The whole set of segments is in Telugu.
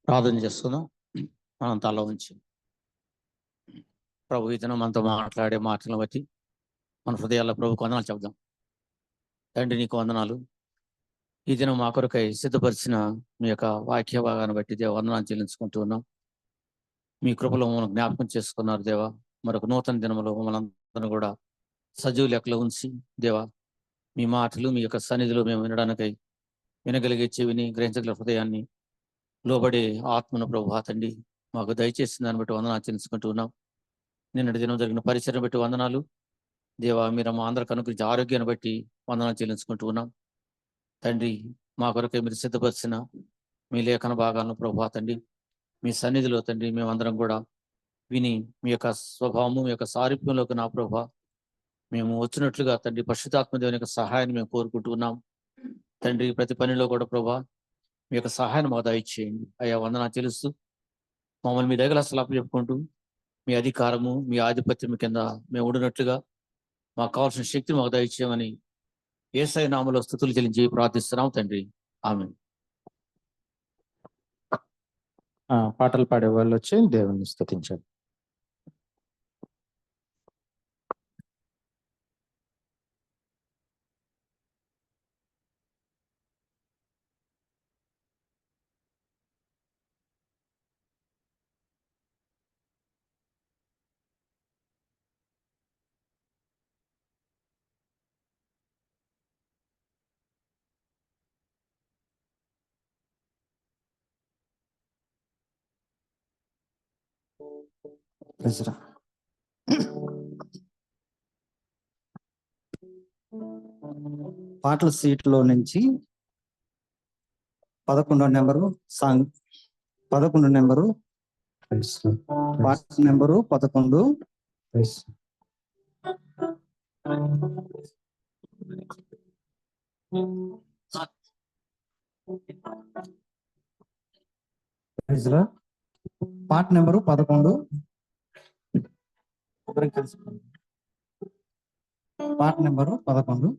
ప్రార్థన చేస్తున్నాం. మనం తల ఉంచి ప్రభు ఈ దినం మనతో మాట్లాడే మాటలను బట్టి మన హృదయాల్లో ప్రభుకు వందనాలు చెప్దాం. తండ్రి, నీకు వందనాలు. ఈ దినం మా కొరకై సిద్ధపరిచిన మీ యొక్క వాక్య భాగాన్ని బట్టి దేవ వందనాలు చెల్లించుకుంటూ ఉన్నాం. మీ కృపలో మమ్మల్ని జ్ఞాపకం చేసుకున్నారు దేవా. మరొక నూతన దినంలో మమ్మల్ని అందరినీ కూడా సజీవ లెక్కలో ఉంచి దేవా, మీ మాటలు మీ యొక్క సన్నిధిలో మేము వినడానికై వినగలిగే చెవిని, గ్రహించగల హృదయాన్ని, లోబడే ఆత్మను ప్రభు తండ్రి మాకు దయచేసిన దాన్ని బట్టి వందనాలు చెల్లించుకుంటూ ఉన్నాం. నిన్నటి దినం జరిగిన పరిచయం బట్టి వందనాలు దేవా. మీరు మా అందరికి అనుగ్రహించి ఆరోగ్యాన్ని బట్టి వందనాలు చెల్లించుకుంటూ ఉన్నాం తండ్రి. మా కొరకే మీరు సిద్ధపరిచిన మీ లేఖన భాగాలను ప్రభు తండ్రి మీ సన్నిధిలో తండ్రి మేమందరం కూడా విని మీ యొక్క స్వభావము, మీ యొక్క సారూప్యంలోకి నా ప్రభు మేము వచ్చినట్లుగా తండ్రి పరిశుద్ధాత్మ దేవుని యొక్క సహాయాన్ని మేము కోరుకుంటున్నాం తండ్రి. ప్రతి పనిలో కూడా ప్రభా మీ యొక్క సహాయాన్ని మాకు దయచేయండి అయ్యా. వందనాలు తెలుస్తూ మమ్మల్ని మీ దగ్గర అసలు చెప్పుకుంటూ మీ అధికారము, మీ ఆధిపత్యం కింద మేము ఉండినట్లుగా మాకు కావాల్సిన శక్తిని మాకు దయచేయమని యేసయ్య నామములో స్తుతులు చెల్లించి ప్రార్థిస్తున్నాం తండ్రి. ఆమేన్. పాటలు పాడే వాళ్ళు వచ్చి దేవుని స్తుతించండి. పాటల సీట్లో నుంచి 11వ నెంబరు సాంగ్ 11 నెంబరు పాట నెంబరు 11 పాట నెంబరు 11 పాట నెంబరు 11.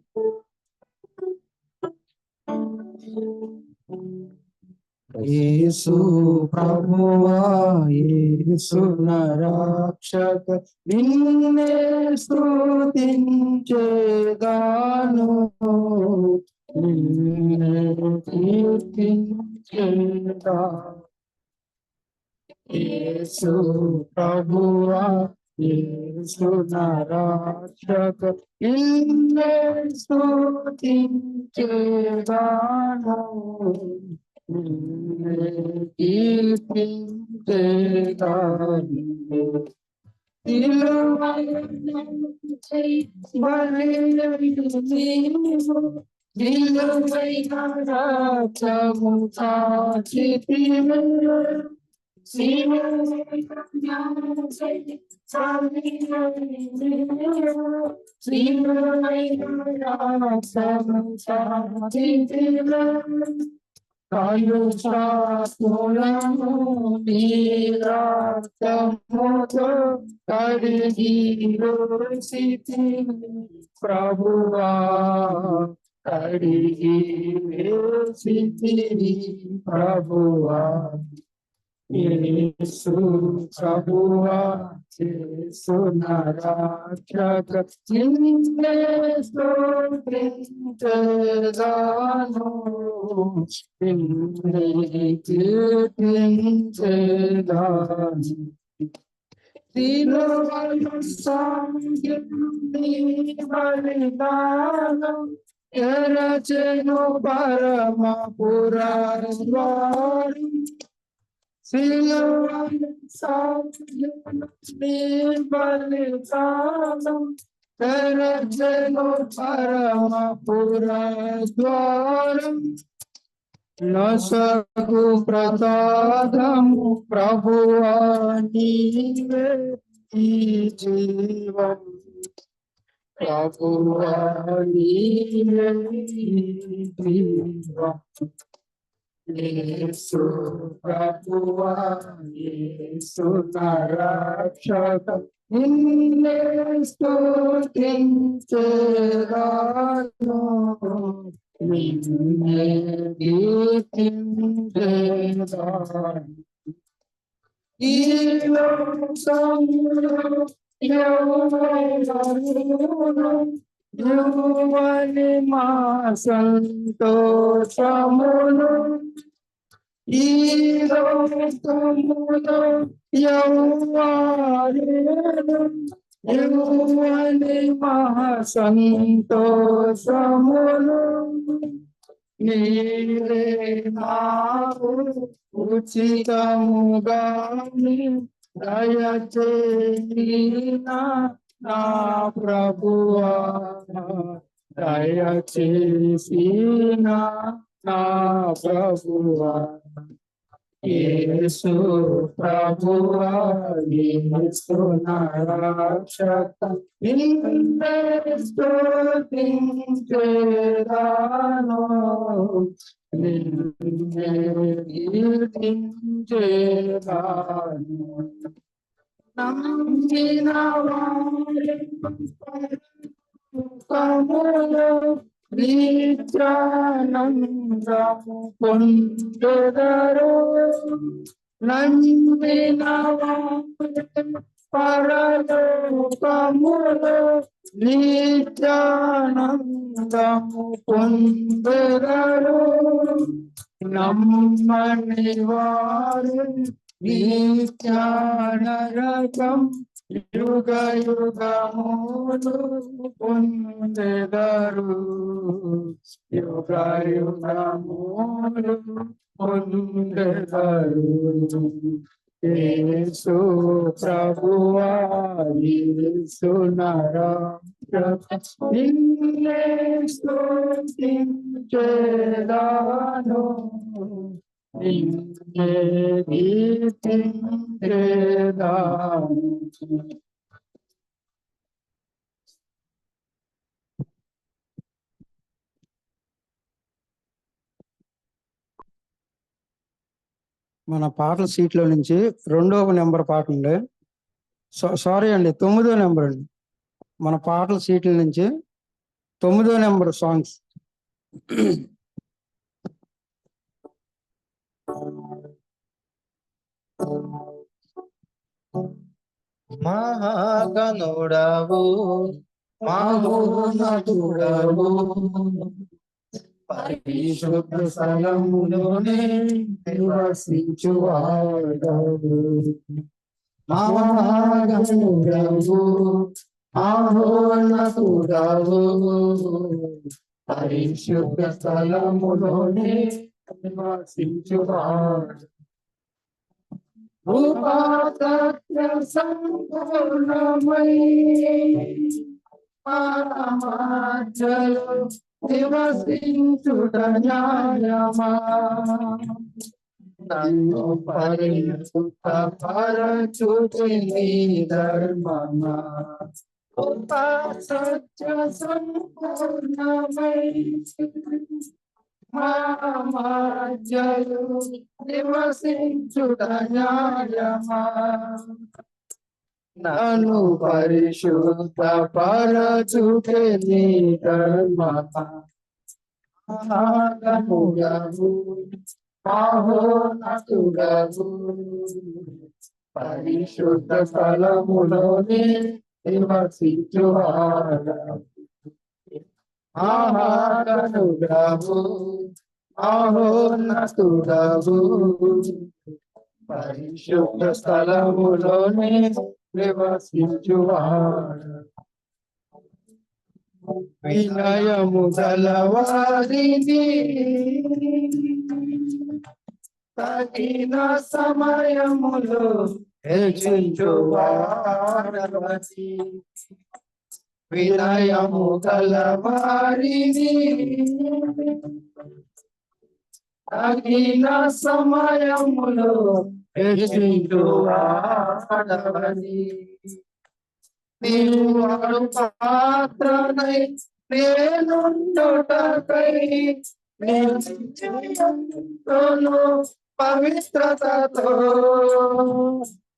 యేసు ప్రభువా యేసు నా రక్షక నిన్నే స్తుతించెదాను నిన్నే కీర్తించెదాను. యేసు ప్రభువా యేసు నా రక్షక నిన్నే స్తుతించెదాను నిన్నే కీర్తించెదాను. విలువైన రక్తము కాచితివే కాలుష్యములను నీ రక్తముతో కడిగి వేసితివి ప్రభువా కడిగి వేసితివి ప్రభువా. యేసు ప్రభువా యేసు నా రక్షక నిన్నే స్తుతించెదాను నిన్నే కీర్తించెదాను. సిలువలో సాగిన బలిదానం ఎరచెను పరమ పురద్వారం. సిలువలో సాగిన బలిదానం ఎరచెను పరమ పురద్వారం. నసగు ప్రసాదము ప్రభువా నీవే ఈ జీవం ప్రభువా నీవే ఈ జీవం. యేసు ప్రభువా యేసు నా రక్షక నిన్నే స్తుతించెదాను నిన్నే కీర్తించెదాను. ఈ లోకములో యువని మా సంతోషమును ఈ లోకములో యువని మా సంతోషమును నీవే మాకు ఉచితముగా దయచేయి నా ప్రభువా దయచేసి నా ప్రభువా యేసు ప్రభువా యేసు నా రక్షక నిన్నే స్తుతించెదను నిన్నే కీర్తించెదను నమ్మిన వారి కములో నిత్యానందము పొందెదరు నమ్మిన వారి పరలోకములో నిత్యానందము పొందెదరు నమ్మని వారు నిత్యానరకం యుగ యుగములు పొందెదరు యుగ యుగములు పొందెదరు యేసు ప్రభువా యేసు నా రక్షక నిన్నే స్తుతించెదను నిన్నే కీర్తించెదను మన పాటల సీట్లో నుంచి 2వ నెంబర్ పాట ఉంది. సారీ అండి, 9వ నెంబర్ అండి. మన పాటల సీట్ల నుంచి 9వ నెంబర్ సాంగ్స్. మహాగణుడవు మహోన్నతుడవు పరిశుద్ధ స్థలములోనే నివసించువాడవు మహాగణుడవు మహోన్నతుడవు పరిశుద్ధ స్థలములోనే నివసించువాడు రూపాతత్వ సంపూర్ణమై పరమాత్మలో నివసించుట న్యాయమా నన్ను పరిశుద్ధ పరచుటి నీ ధర్మమా రూపాతత్వ సంపూర్ణమై మధ్యలో నివసించుట న్యాయమా నన్ను పరిశుద్ధ పరచుటే నీ ధర్మమా మహాగణుడవు మహోన్నతుడవు పరిశుద్ధ స్థలములోనే నివసించువాడవు మహాగణుడవు మహోన్నతుడవు పరిశుద్ధ స్థలములోనే నివసించువాడు వినయము గలవారిని తగిన సమయములో హెచ్చించువాడవని వినయము గలవారిని తగిన సమయములో హెచ్చించువాడవని నీవు పాత్రనై నేనుండుటకై నిత్యమును పవిత్రతతో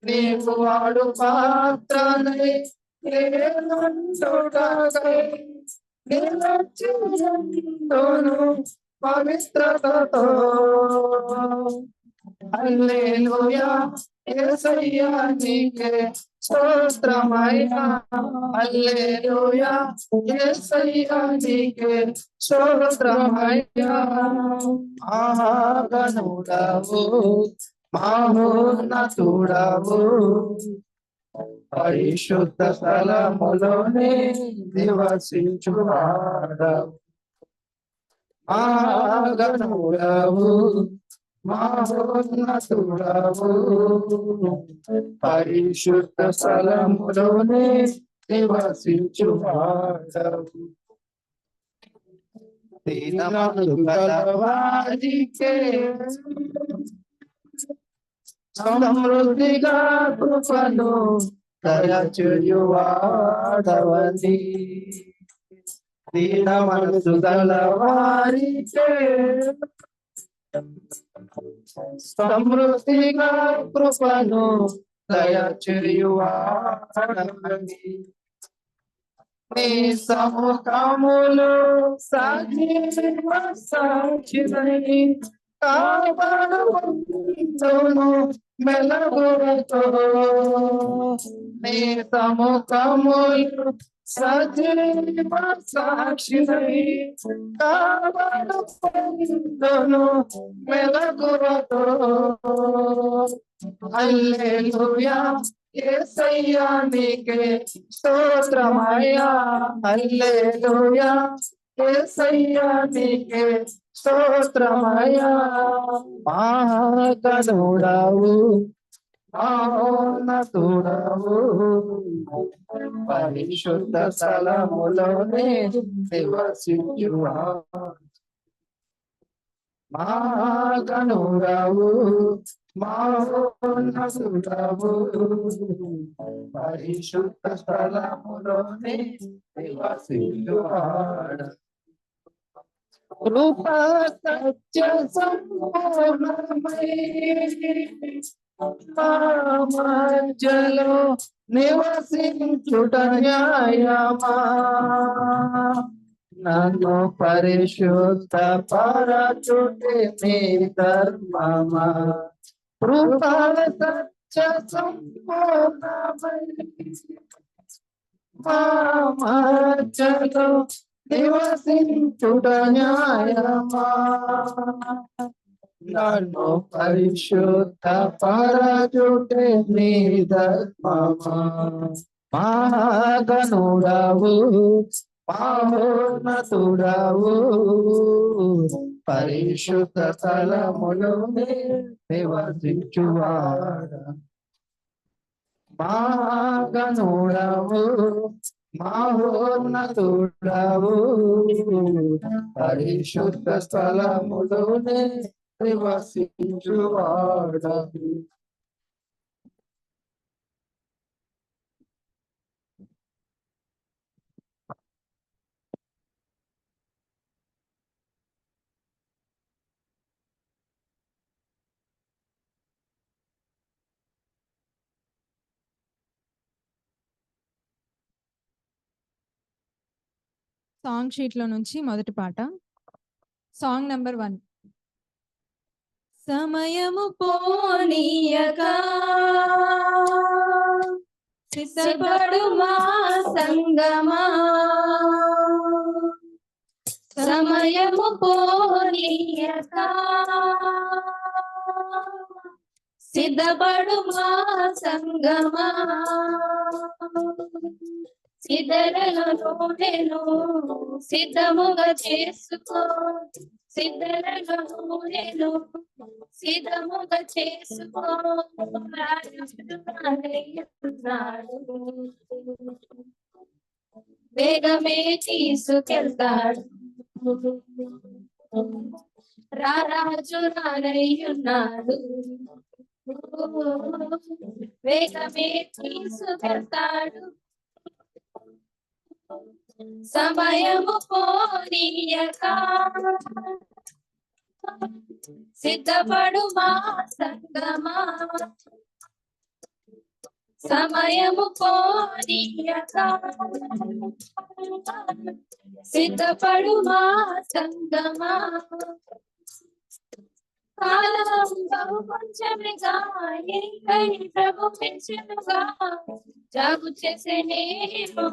నీవు వాడు పాత్రనై నేనుండుటకై నిత్యమును పవిత్రతతో హల్లెలూయా యేసయ్యా నీకే స్తోత్రమయ్యా హల్లెలూయా యేసయ్యా నీకే స్తోత్రమయ్యా మహాగణుడవు మహోన్నతుడవు పరిశుద్ధ స్థలములోనే నివసించువాడవు మహాగణుడవు మహోన్నతుడవు పరిశుద్ధ స్థలములోనే నివసించువాడవు దీనమను గలవారికే సమృద్ధిగా కృపను దయచేయువాడవని దీన మనసు గలవారికే సమృద్ధిగా కృపను దయచేయువాడవని నీ సముఖములు సాక్షిని కాపాడును మెలగుతో నీ సముఖములు సజీవ సాక్షిని కాపాడును మెలగుతో హల్లెలూయా యేసయ్యా నీకే స్తోత్రమయ్యా హల్లెలూయా యేసయ్యా నీకే స్తోత్రమయ్యా మహాగణుడవు మహోన్నతుడవు పరిశుద్ధ స్థలములోనే నివసించువాడు మహాగణుడవు మహోన్నతుడవు పరిశుద్ధ స్థలములోనే నివసించువాడు కృపా సత్య సంపూర్ణమై మధ్యలో నివసించుట న్యాయమా నన్ను పరిశుద్ధ పరచుటే నీ ధర్మమా కృపా సత్య సంపూర్ణమై మధ్యలో నివసించుట న్యాయమా నన్ను పరిశుద్ధ పరచుటే నీ ధర్మమా మహాగణుడవు మహోన్నతుడవు పరిశుద్ధ స్థలములోనే నివసించువాడా మహాగణుడవు మహోన్నతుడవు పరిశుద్ధ స్థలములోనే నివసించువాడవు సాంగ్ షీట్ లో నుంచి మొదటి పాట సాంగ్ నెంబర్ 1 సమయము పోనీయక సిద్ధపడు మా సంగమా సమయము పోనీయక సిద్ధపడు మా సంగమా సిద్ధలను నేను సిద్ధముగా చేసుకో సిద్ధలను నేను సిద్ధముగా చేసుకో వేగమే తీసుకెళ్తాడు రారాజు రానయ్యున్నాడు వేగమే తీసుకెళ్తాడు సమయము పోనీయక సిద్ధపడు మా సంగమా సమయము పోనీయక సిద్ధపడు మా సంగమా కాలం బహు కొంచెముగా నీకై ప్రభు పెంచెనుగా జాగు చేసేనేమో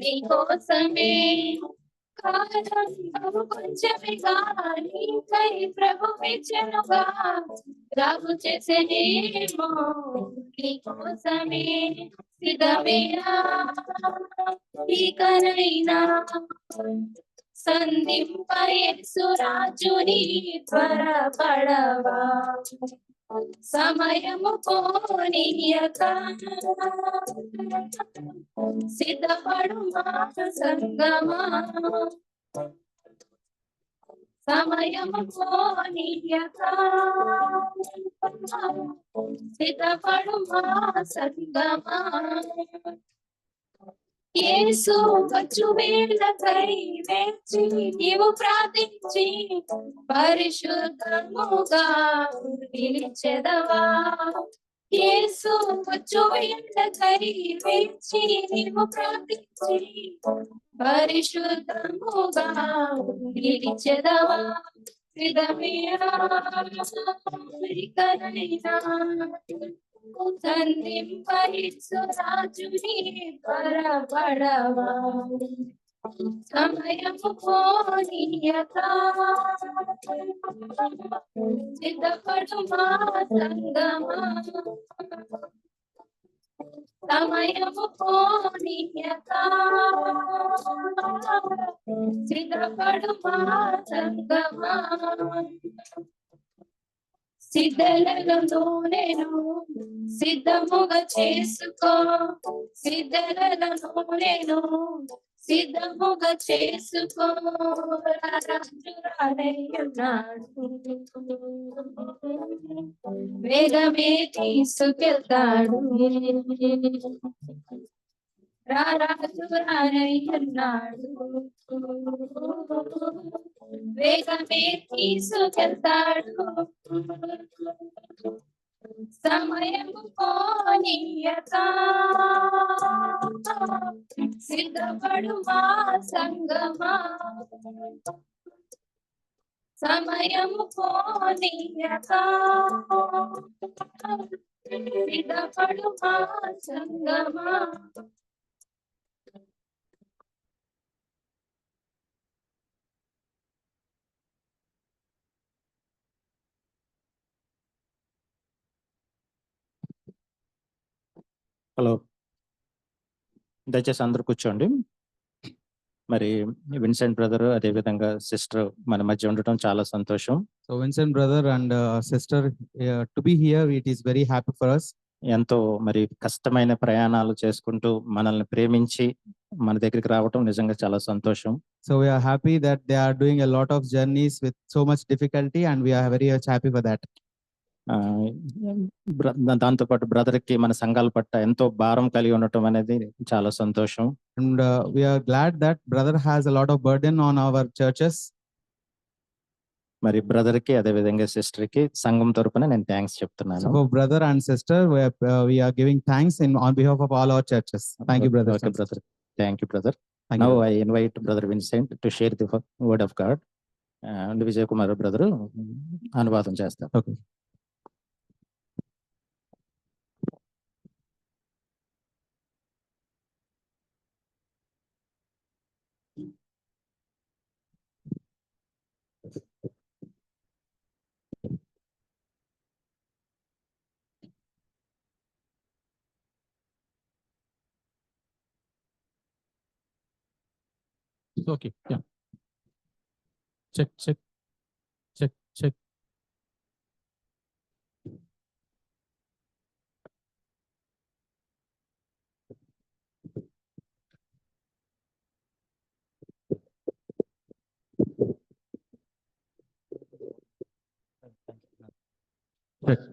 నీ కోసమే కాలం బహు కొంచెముగా నీకై ప్రభు పెంచెనుగా జాగు చేసేనేమో నీ కోసమే సిద్ధమేనా ఇకనైనా సంధింపయేసురాజుని త్వరపడవా సమయము పోనీయక సిద్ధపడు మా సంగమా సమయము పోనీయక సిద్ధపడు మా సంగమా యేసు వచ్చు వేళకై వేచి నీవు ప్రార్థించి పరిశుద్ధముగా నిలిచెదవా యేసు వచ్చు వేళకై వేచి నీవు ప్రార్థించి పరిశుద్ధముగా నిలిచెదవా సిద్ధమేనా ఇకనైనా సంధింపయేసురాజుని త్వరపడవా సమయము పోనీయక సిద్ధపడు మా సంగమా సమయము పోనీయక సిద్ధపడు మా సంగమా సిద్ధలను నేను సిద్ధముగా చేసుకో సిద్ధలను నేను సిద్ధముగా చేసుకో రాజు రానయ్యున్నాడు వేగమే తీసుకెళ్తాడు రాజు రానయ్యున్నాడు వేగమే తీసుకెళ్తాడు సమయము పోనీయక సిద్ధపడు మా సంగమా సమయము పోనీయక సిద్ధపడు మా సంగమా హలో, దయచేసి అందరూ కూర్చోండి. మరి విన్సెంట్ బ్రదర్ అదేవిధంగా సిస్టర్ మన మధ్య ఉండటం చాలా సంతోషం. So Vincent brother and sister, to be here, it is very happy for us. ఎంతో మరి కష్టమైన ప్రయాణాలు చేసుకుంటూ మనల్ని ప్రేమించి మన దగ్గరికి రావటం నిజంగా చాలా సంతోషం. So we are happy that they are doing a lot of journeys with so much difficulty, and we are very much happy for that. దాంతోపాటు బ్రదర్ కి మన సంఘాల పట్ల ఎంతో భారం కలిగి ఉండటం అనేది చాలా సంతోషం. And we are glad that brother has a lot of burden on our churches. మరి బ్రదర్ కి అదేవిధంగా సిస్టర్ కి సంఘం తరపున నేను థ్యాంక్స్ చెప్తున్నాను. So for brother and sister, we are giving thanks on behalf of all our churches. Thank you, brother. Okay, brother. Thank you, brother. Thank Now you. I invite brother Vincent to share the word of God. And Vijay Kumar brother అనువాదం చేస్తారు. Okay. Okay, yeah. Check, check, check, check. Check.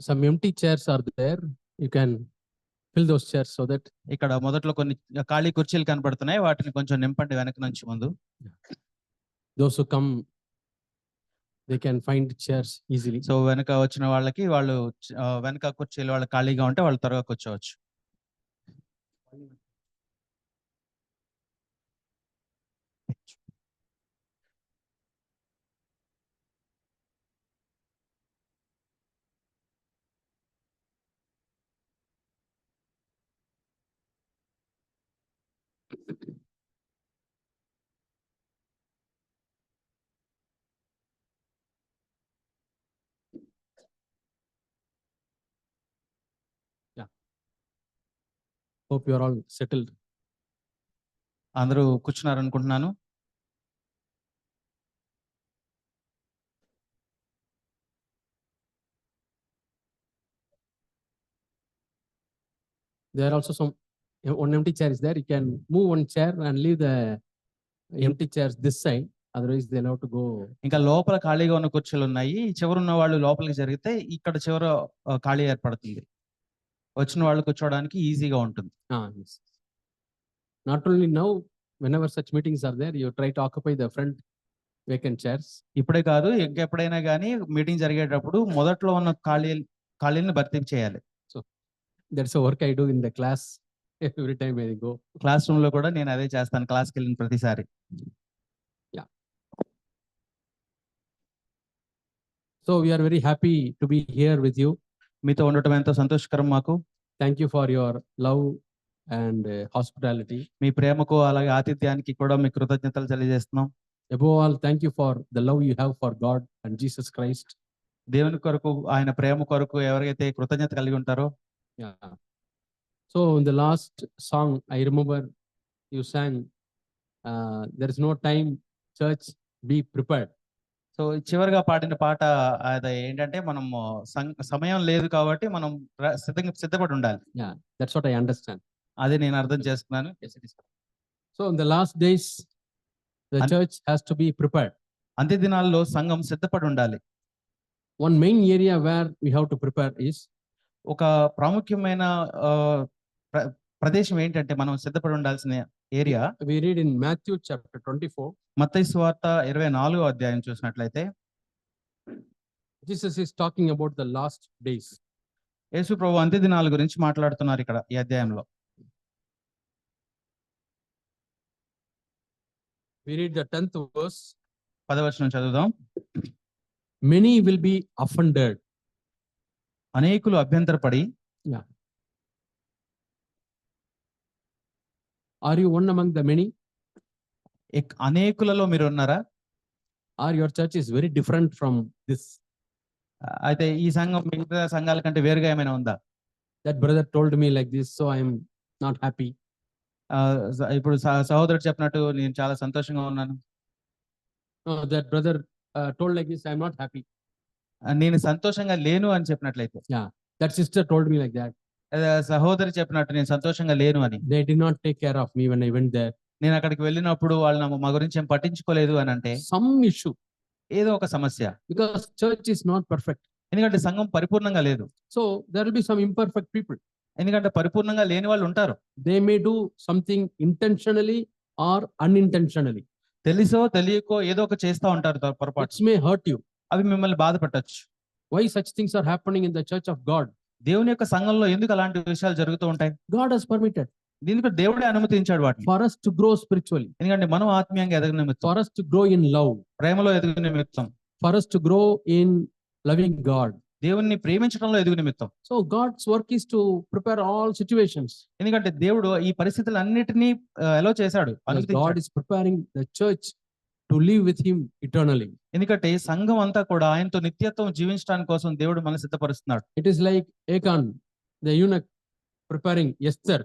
Some empty chairs are there. You can fill those chairs so that ఇక్కడ మొదట్లో కొన్ని ఖాళీ కుర్చీలు కనబడుతున్నాయి, వాటిని కొంచెం నింపండి వెనక నుంచి ముందు. those who come, they can find chairs easily. So వెనక వచ్చిన వాళ్ళకి వాళ్ళు వెనక కుర్చీలు వాళ్ళు ఖాళీగా ఉంటే వాళ్ళు త్వరగా కూర్చోవచ్చు. Hope you are all settled. అందరూ కూర్చున్నారు అనుకుంటున్నాను. There are also some one empty chair is there. You can move one chair and leave the empty chairs this side. Otherwise, they'll have to go. ఇంకా లోపల ఖాళీగా ఉన్న కుర్చీలు ఉన్నాయి. ఈ చివరున్న వాళ్ళు లోపలికి జరిగితే ఇక్కడ చివర ఖాళీ ఏర్పడుతుంది. వచ్చిన వాళ్ళు కూర్చోవడానికి ఈజీగా ఉంటుంది. Yes. Not only now, whenever such meetings are there, you try to occupy the front vacant chairs. ఇప్పుడే కాదు, ఇంకెప్పుడైనా కానీ మీటింగ్ జరిగేటప్పుడు మొదట్లో ఉన్న ఖాళీలను భర్తీ చేయాలి. That's a work I do in the class every time I go. Class room లో కూడా నేను అదే చేస్తాను క్లాస్కి వెళ్ళిన ప్రతిసారి. So we are very happy to be here with you. మీతో ఉండటం ఎంతో సంతోషకరం మాకు. Thank you for your love and hospitality. మీ ప్రేమకు అలాగే ఆతిథ్యానికి కూడా మీ కృతజ్ఞతలు తెలియజేస్తున్నాం. Above all, thank you for the love you have for God and Jesus Christ. దేవుని కొరకు, ఆయన ప్రేమ కొరకు ఎవరైతే కృతజ్ఞత కలిగి ఉంటారో. Yeah. So in the last song, I remember you sang, there is no time, church, be prepared. So చివరిగా పాడిన పాట అది ఏంటంటే, మనం సమయం లేదు కాబట్టి మనం సిద్ధపడి ఉండాలి. Yeah, that's what I understand. అదే నేను అర్థం చేసుకున్నాను. So in the last days, the church has to be prepared. అంత్య దినాల్లో సంఘం సిద్ధపడి ఉండాలి. One main area where we have to prepare is, ఒక ప్రాముఖ్యమైన ప్రదేశం ఏంటంటే మనం సిద్ధపడి ఉండాల్సిన area. we read in Matthew chapter 24. మత్తయి సువార్త 24వ అధ్యాయం చూసినట్లయితే, Jesus is talking about the last days. యేసు ప్రభు అంత్య దినాల గురించి మాట్లాడుతున్నారు ఇక్కడ ఈ అధ్యాయంలో. We read the 10th verse. 10వ వచనం చదువుదాం. Many will be offended. అనేకులు అభ్యంతరపడి. Are you one among the many? అనేకులలో మీరు ఉన్నారా? Or your church is very different from this? అయితే ఈ సంఘం మిగతా సంఘాల కంటే వేరుగా ఏమైనా ఉందా? That brother told me like this, so I am not happy. ఇప్పుడు సహోదరుడు చెప్పినట్టు నేను చాలా సంతోషంగా ఉన్నాను. No, that brother told like this, I am not happy. నేను సంతోషంగా లేను అని చెప్పినట్లయితే. Yeah, that sister told me like that. సహోదరి చెప్పినట్టు నేను సంతోషంగా లేను అని. They did not take care of me when I went there. నేను అక్కడికి వెళ్ళినప్పుడు వాళ్ళు మా గురించి ఏం పట్టించుకోలేదు అని అంటే, some issue, ఏదో ఒక సమస్య. because church is not perfect. ఎందుకంటే సంఘం పరిపూర్ణంగా లేదు. So there will be some imperfect people. ఎందుకంటే పరిపూర్ణంగా లేని వాళ్ళు ఉంటారు. They may do something intentionally or unintentionally. తెలుసో తెలియకో ఏదో ఒక చేస్తూ ఉంటారు పొరపాటు. It may hurt you. అవి మిమ్మల్ని బాధ పెట్టచ్చు. Why such things are happening in the church of God? దేవుని యొక్క సంఘంలో ఎందుకు అలాంటి విషయాలు జరుగుతూ ఉంటాయి? God has permitted. దీనికి దేవుడే అనుమతించాడు వాటిని. For us to grow spiritually. ఎందుకంటే మనం ఆత్మీయంగా ఎదగ నిమిత్తం. For us to grow in love. ప్రేమలో ఎదుగు నిమిత్తం. For us to grow in loving God. దేవుణ్ణి ప్రేమించడంలో ఎదుగు నిమిత్తం. So God's work is to prepare all situations. ఎందుకంటే దేవుడు ఈ పరిస్థితులన్నిటినీ ఎలా చేశాడు? God is preparing the church to live with him eternally. ఎందుకంటే సంఘం అంతా కూడా ఆయనతో నిత్యత్వం జీవించడానికి కోసం దేవుడు మనల్ని సిద్ధపరుస్తున్నాడు. It is like Achan, the eunuch, preparing Esther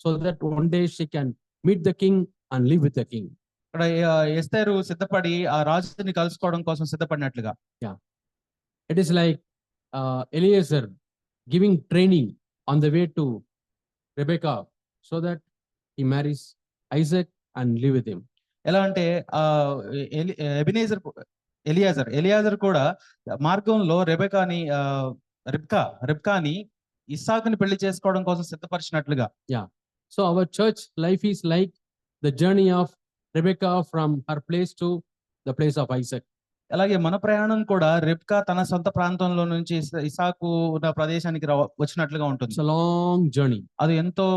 so that one day she can meet the king and live with the king. ఇక్కడ ఎస్తేరు సిద్ధపడి ఆ రాజుని కలుసుకోవడం కోసం సిద్ధపడినట్లుగా. Yeah. It is like Eliezer giving training on the way to Rebecca so that he marries Isaac and live with him. ఎలా అంటే ఎలియాజర్ కూడా మార్గంలో రిబ్కాని ఇస్సాకుని పెళ్లి చేసుకోవడం కోసం సిద్ధపరిచినట్లుగా. Yeah. So our church life is like the journey of Rebecca from her place to the place of Isaac. అలాగే మన ప్రయాణం కూడా రెబ్కా తన సొంత ప్రాంతంలో నుంచి ఇసాకు ఉన్న ప్రదేశానికి వచ్చినట్లుగా ఉంటుంది. It's a long journey. అది ఎంతో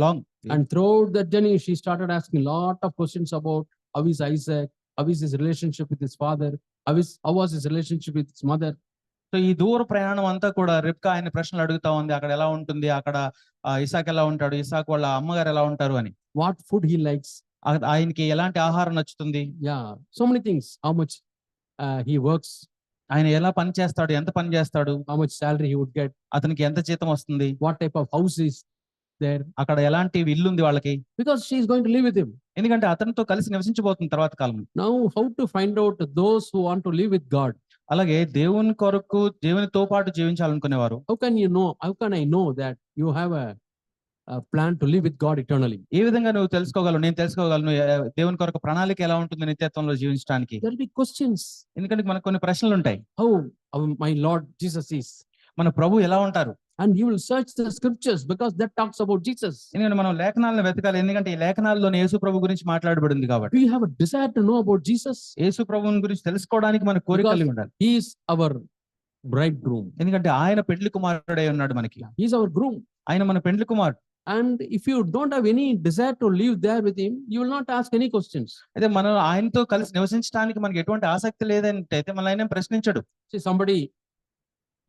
long. And throughout that journey, she started asking a lot of questions about how is Isaac, how is his relationship with his father, how was his relationship with his mother. So ఈ దూర ప్రయాణం అంతా కూడా రెబ్కా ఆయన ప్రశ్నలు అడుగుతా ఉంది. అక్కడ ఎలా ఉంటుంది, అక్కడ ఇసాక్ ఎలా ఉంటాడు, ఇసాక్ వాళ్ళ అమ్మగారు ఎలా ఉంటారు అని, What food he likes. ఆయనకి ఎలాంటి ఆహారం నచ్చుతుంది, Yeah, so many things. How much he works, ఆయన ఎలా పని చేస్తాడు, ఎంత పని చేస్తాడు, how much salary he would get, అతనికి ఎంత జీతం వస్తుంది, what type of house is there, అక్కడ ఎలాంటి ఇల్లు ఉంది వాళ్ళకి, because she is going to live with him. ఎందుకంటే అతనితో కలిసి నివసించబోతుంది తర్వాత కాలం. Now, how to find out those who want to live with God? అలాగే దేవుని కొరకు దేవునితో పాటు జీవించాలనుకునేవారు How can you know? How can I know that you have a plan to live with God eternally? ఏ విధంగా నువ్వు తెలుసుకోగలవు, నేను తెలుసుకోగలను దేవుని కొరకు ప్రణాళిక ఎలా ఉంటుంది నిత్యత్వంలో జీవించడానికి? There will be questions. ఎందుకంటే మనకు కొన్ని ప్రశ్నలు ఉంటాయి. How my Lord Jesus is. మన ప్రభు ఎలా ఉంటారు? And you will search the scriptures because that talks about Jesus. ఎందుకంటే మనం లేఖనాలను వెతకాలి, ఎందుకంటే ఈ లేఖనాల్లోనే యేసు ప్రభు గురించి మాట్లాడబడింది కాబట్టి. Do you have a desire to know about Jesus? యేసు ప్రభువుని గురించి తెలుసుకోవడానికి మన కోరిక కలిగి ఉండాలి. He is our bridegroom. ఎందుకంటే ఆయన పెండ్లి కుమారుడై ఉన్నాడు మనకి. He is our groom. ఆయన మన పెండ్లి కుమారుడు. And if you don't have any desire to live there with him, you will not ask any questions. అయితే మనం ఆయనతో కలిసి నివసించడానికి మనకి ఎటువంటి ఆసక్తి లేదంటే అయితే మన ఆయన ప్రశ్నించడు. See, somebody